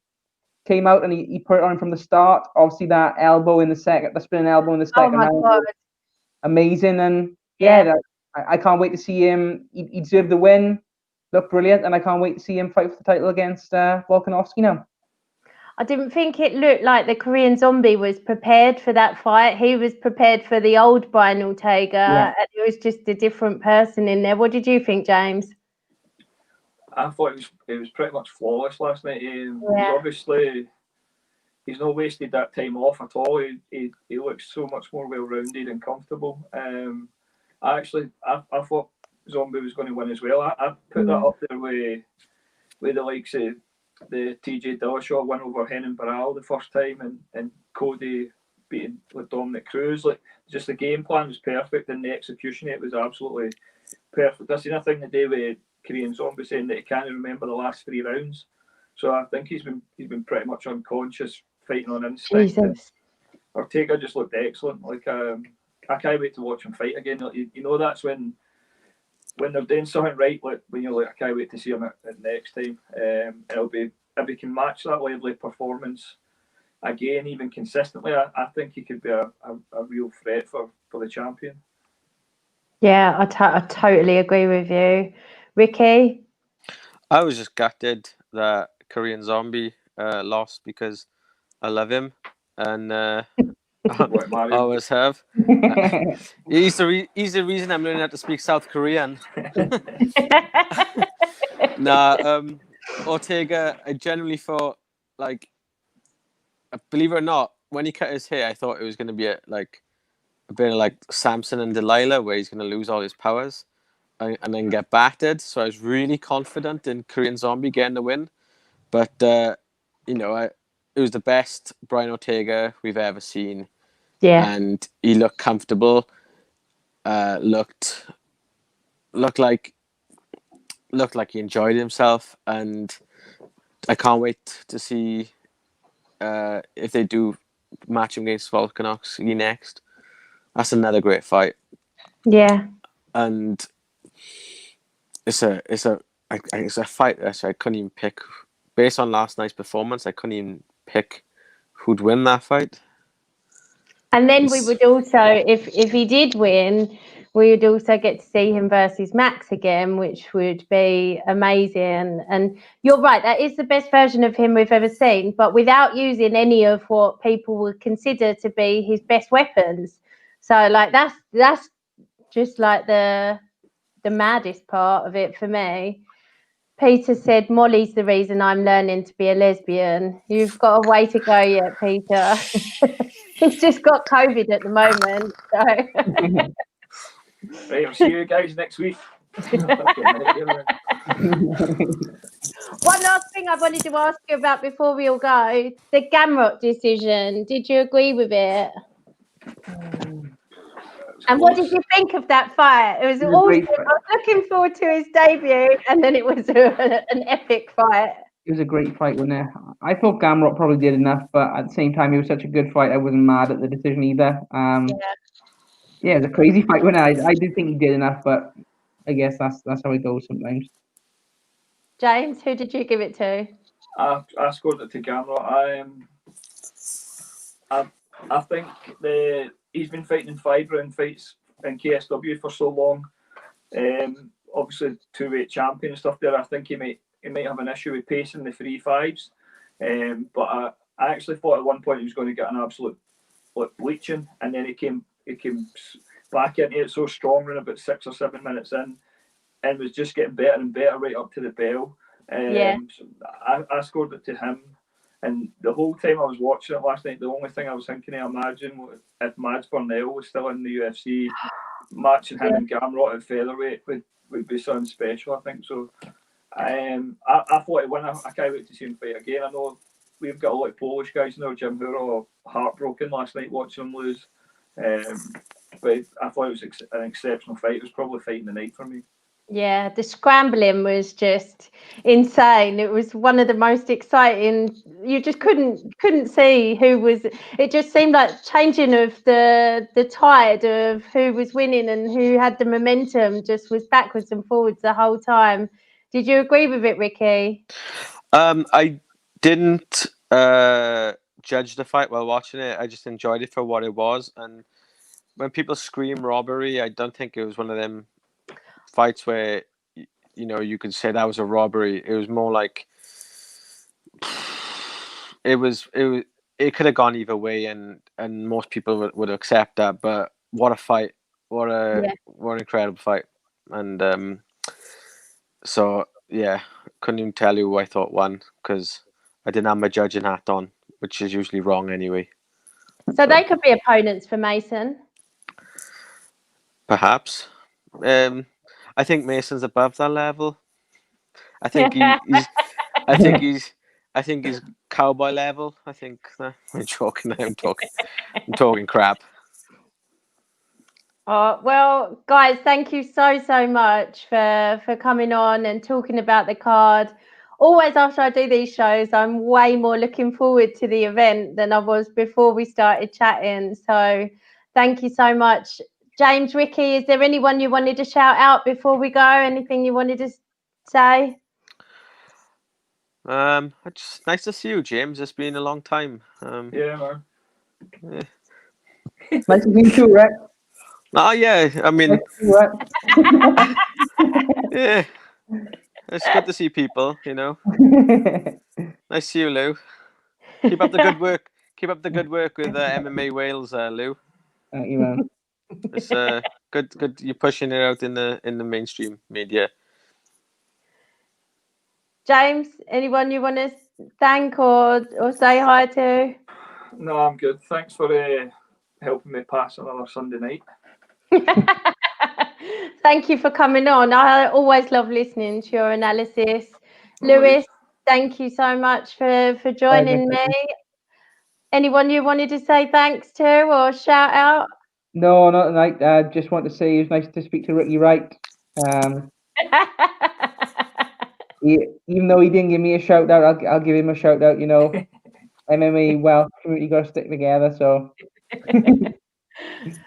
came out and he put it on from the start. Obviously, that elbow in the second, the spinning elbow in the second, amazing. And I can't wait to see him. He deserved the win. Looked brilliant, and I can't wait to see him fight for the title against Volkanovski now. I didn't think it looked like the Korean Zombie was prepared for that fight. He was prepared for the old Brian Ortega, and it was just a different person in there. What did you think, James? I thought it was pretty much flawless last night. He's not wasted that time off at all. He looks so much more well-rounded and comfortable. I thought Zombie was going to win as well. I put that up there with the likes of the TJ Dillashaw win over Henan Barral the first time, and Cody beating with Dominic Cruz. Like, just the game plan was perfect, and the execution, it was absolutely perfect. I seen a thing today with Korean Zombie saying that he can't remember the last 3 rounds. So I think he's been pretty much unconscious, fighting on instinct. Ortega just looked excellent. Like, I can't wait to watch him fight again. That's when they're doing something right. Like, when you're like, I can't wait to see him at next time. It'll be, if he can match that level of performance again, even consistently, I think he could be a real threat for the champion. Yeah, I totally agree with you. Ricky? I was just gutted that Korean Zombie lost, because I love him, and I always have. He's the reason I'm learning how to speak South Korean. Ortega, I genuinely thought, like, believe it or not, when he cut his hair, I thought it was going to be a bit of like Samson and Delilah, where he's going to lose all his powers and then get battered. So I was really confident in Korean Zombie getting the win. But, it was the best Brian Ortega we've ever seen. Yeah. And he looked comfortable, looked like he enjoyed himself. And I can't wait to see if they do match him against Volkanovski next. That's another great fight. Yeah. And it's a fight that I couldn't even pick. Based on last night's performance, I couldn't even pick who'd win that fight. And then we would also, if he did win, we would also get to see him versus Max again, which would be amazing. And you're right, that is the best version of him we've ever seen, but without using any of what people would consider to be his best weapons. So, like, that's just like the maddest part of it for me. Peter said, Molly's the reason I'm learning to be a lesbian. You've got a way to go yet, Peter. He's just got COVID at the moment. So. Right, I'll see you guys next week. One last thing I wanted to ask you about before we all go, the Gamrot decision. Did you agree with it? And what did you think of that fight? It was awesome. I was looking forward to his debut, and then it was an epic fight. It was a great fight, wasn't it? I thought Gamrot probably did enough, but at the same time, it was such a good fight. I wasn't mad at the decision either. Yeah, it was a crazy fight, wasn't it? I did think he did enough, but I guess that's how it goes sometimes. James, who did you give it to? I scored it to Gamrot. I think he's been fighting in 5-round fights in KSW for so long. Obviously, two-weight champion and stuff there. I think he might have an issue with pacing the 3-5s. But I actually thought at one point he was going to get an absolute bleaching, and then he came back into it so strong in about 6 or 7 minutes in, and was just getting better and better right up to the bell. So I scored it to him. And the whole time I was watching it last night, the only thing I was thinking to imagine was if Mads Burnell was still in the UFC, matching him and Gamrot at featherweight would be something special, I think. So I thought he'd win. I can't wait to see him fight again. I know we've got a lot of Polish guys in our gym who are all heartbroken last night watching him lose. But I thought it was an exceptional fight. It was probably fighting the night for me. Yeah, the scrambling was just insane. It was one of the most exciting. You just couldn't see who was. It just seemed like changing of the tide of who was winning and who had the momentum. Just was backwards and forwards the whole time. Did you agree with it, Ricky? I didn't judge the fight while watching it. I just enjoyed it for what it was. And when people scream robbery, I don't think it was one of them fights where you could say that was a robbery. It was more like it could have gone either way, and most people would accept that. But what a fight! What an incredible fight! And so yeah, couldn't even tell you who I thought won because I didn't have my judging hat on, which is usually wrong anyway. So they could be opponents for Mason. Perhaps. I think Mason's above that level. I think he's cowboy level. I think I'm joking. I'm talking crap. Well, guys, thank you so much for coming on and talking about the card. Always after I do these shows, I'm way more looking forward to the event than I was before we started chatting. So thank you so much. James, Ricky, is there anyone you wanted to shout out before we go? Anything you wanted to say? It's nice to see you, James. It's been a long time. Yeah, man. Yeah. Nice to meet you, Rex. Oh yeah, I mean, yeah, it's good to see people. Nice to see you, Lou. Keep up the good work. Keep up the good work with MMA Wales, Lou. Thank you, man. It's good. You're pushing it out in the mainstream media. James, anyone you want to thank or say hi to? No, I'm good. Thanks for helping me pass another Sunday night. Thank you for coming on. I always love listening to your analysis. Lewis, thank you so much for joining me. Anyone you wanted to say thanks to or shout out? No, not tonight. I just want to say it was nice to speak to Ricky Wright. Even though he didn't give me a shout out, I'll give him a shout out. MMA Wealth community got to stick together. So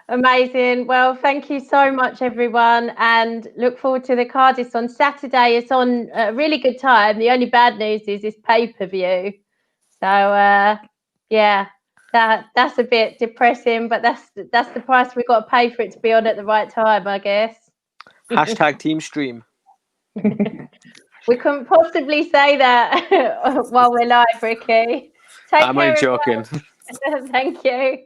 amazing. Well, thank you so much, everyone, and look forward to the card. It's on Saturday. It's on a really good time. The only bad news is it's pay-per-view. So yeah, that's a bit depressing, but that's the price we've got to pay for it to be on at the right time, I guess. Hashtag team stream. We couldn't possibly say that while we're live, Ricky. I'm only joking. Thank you.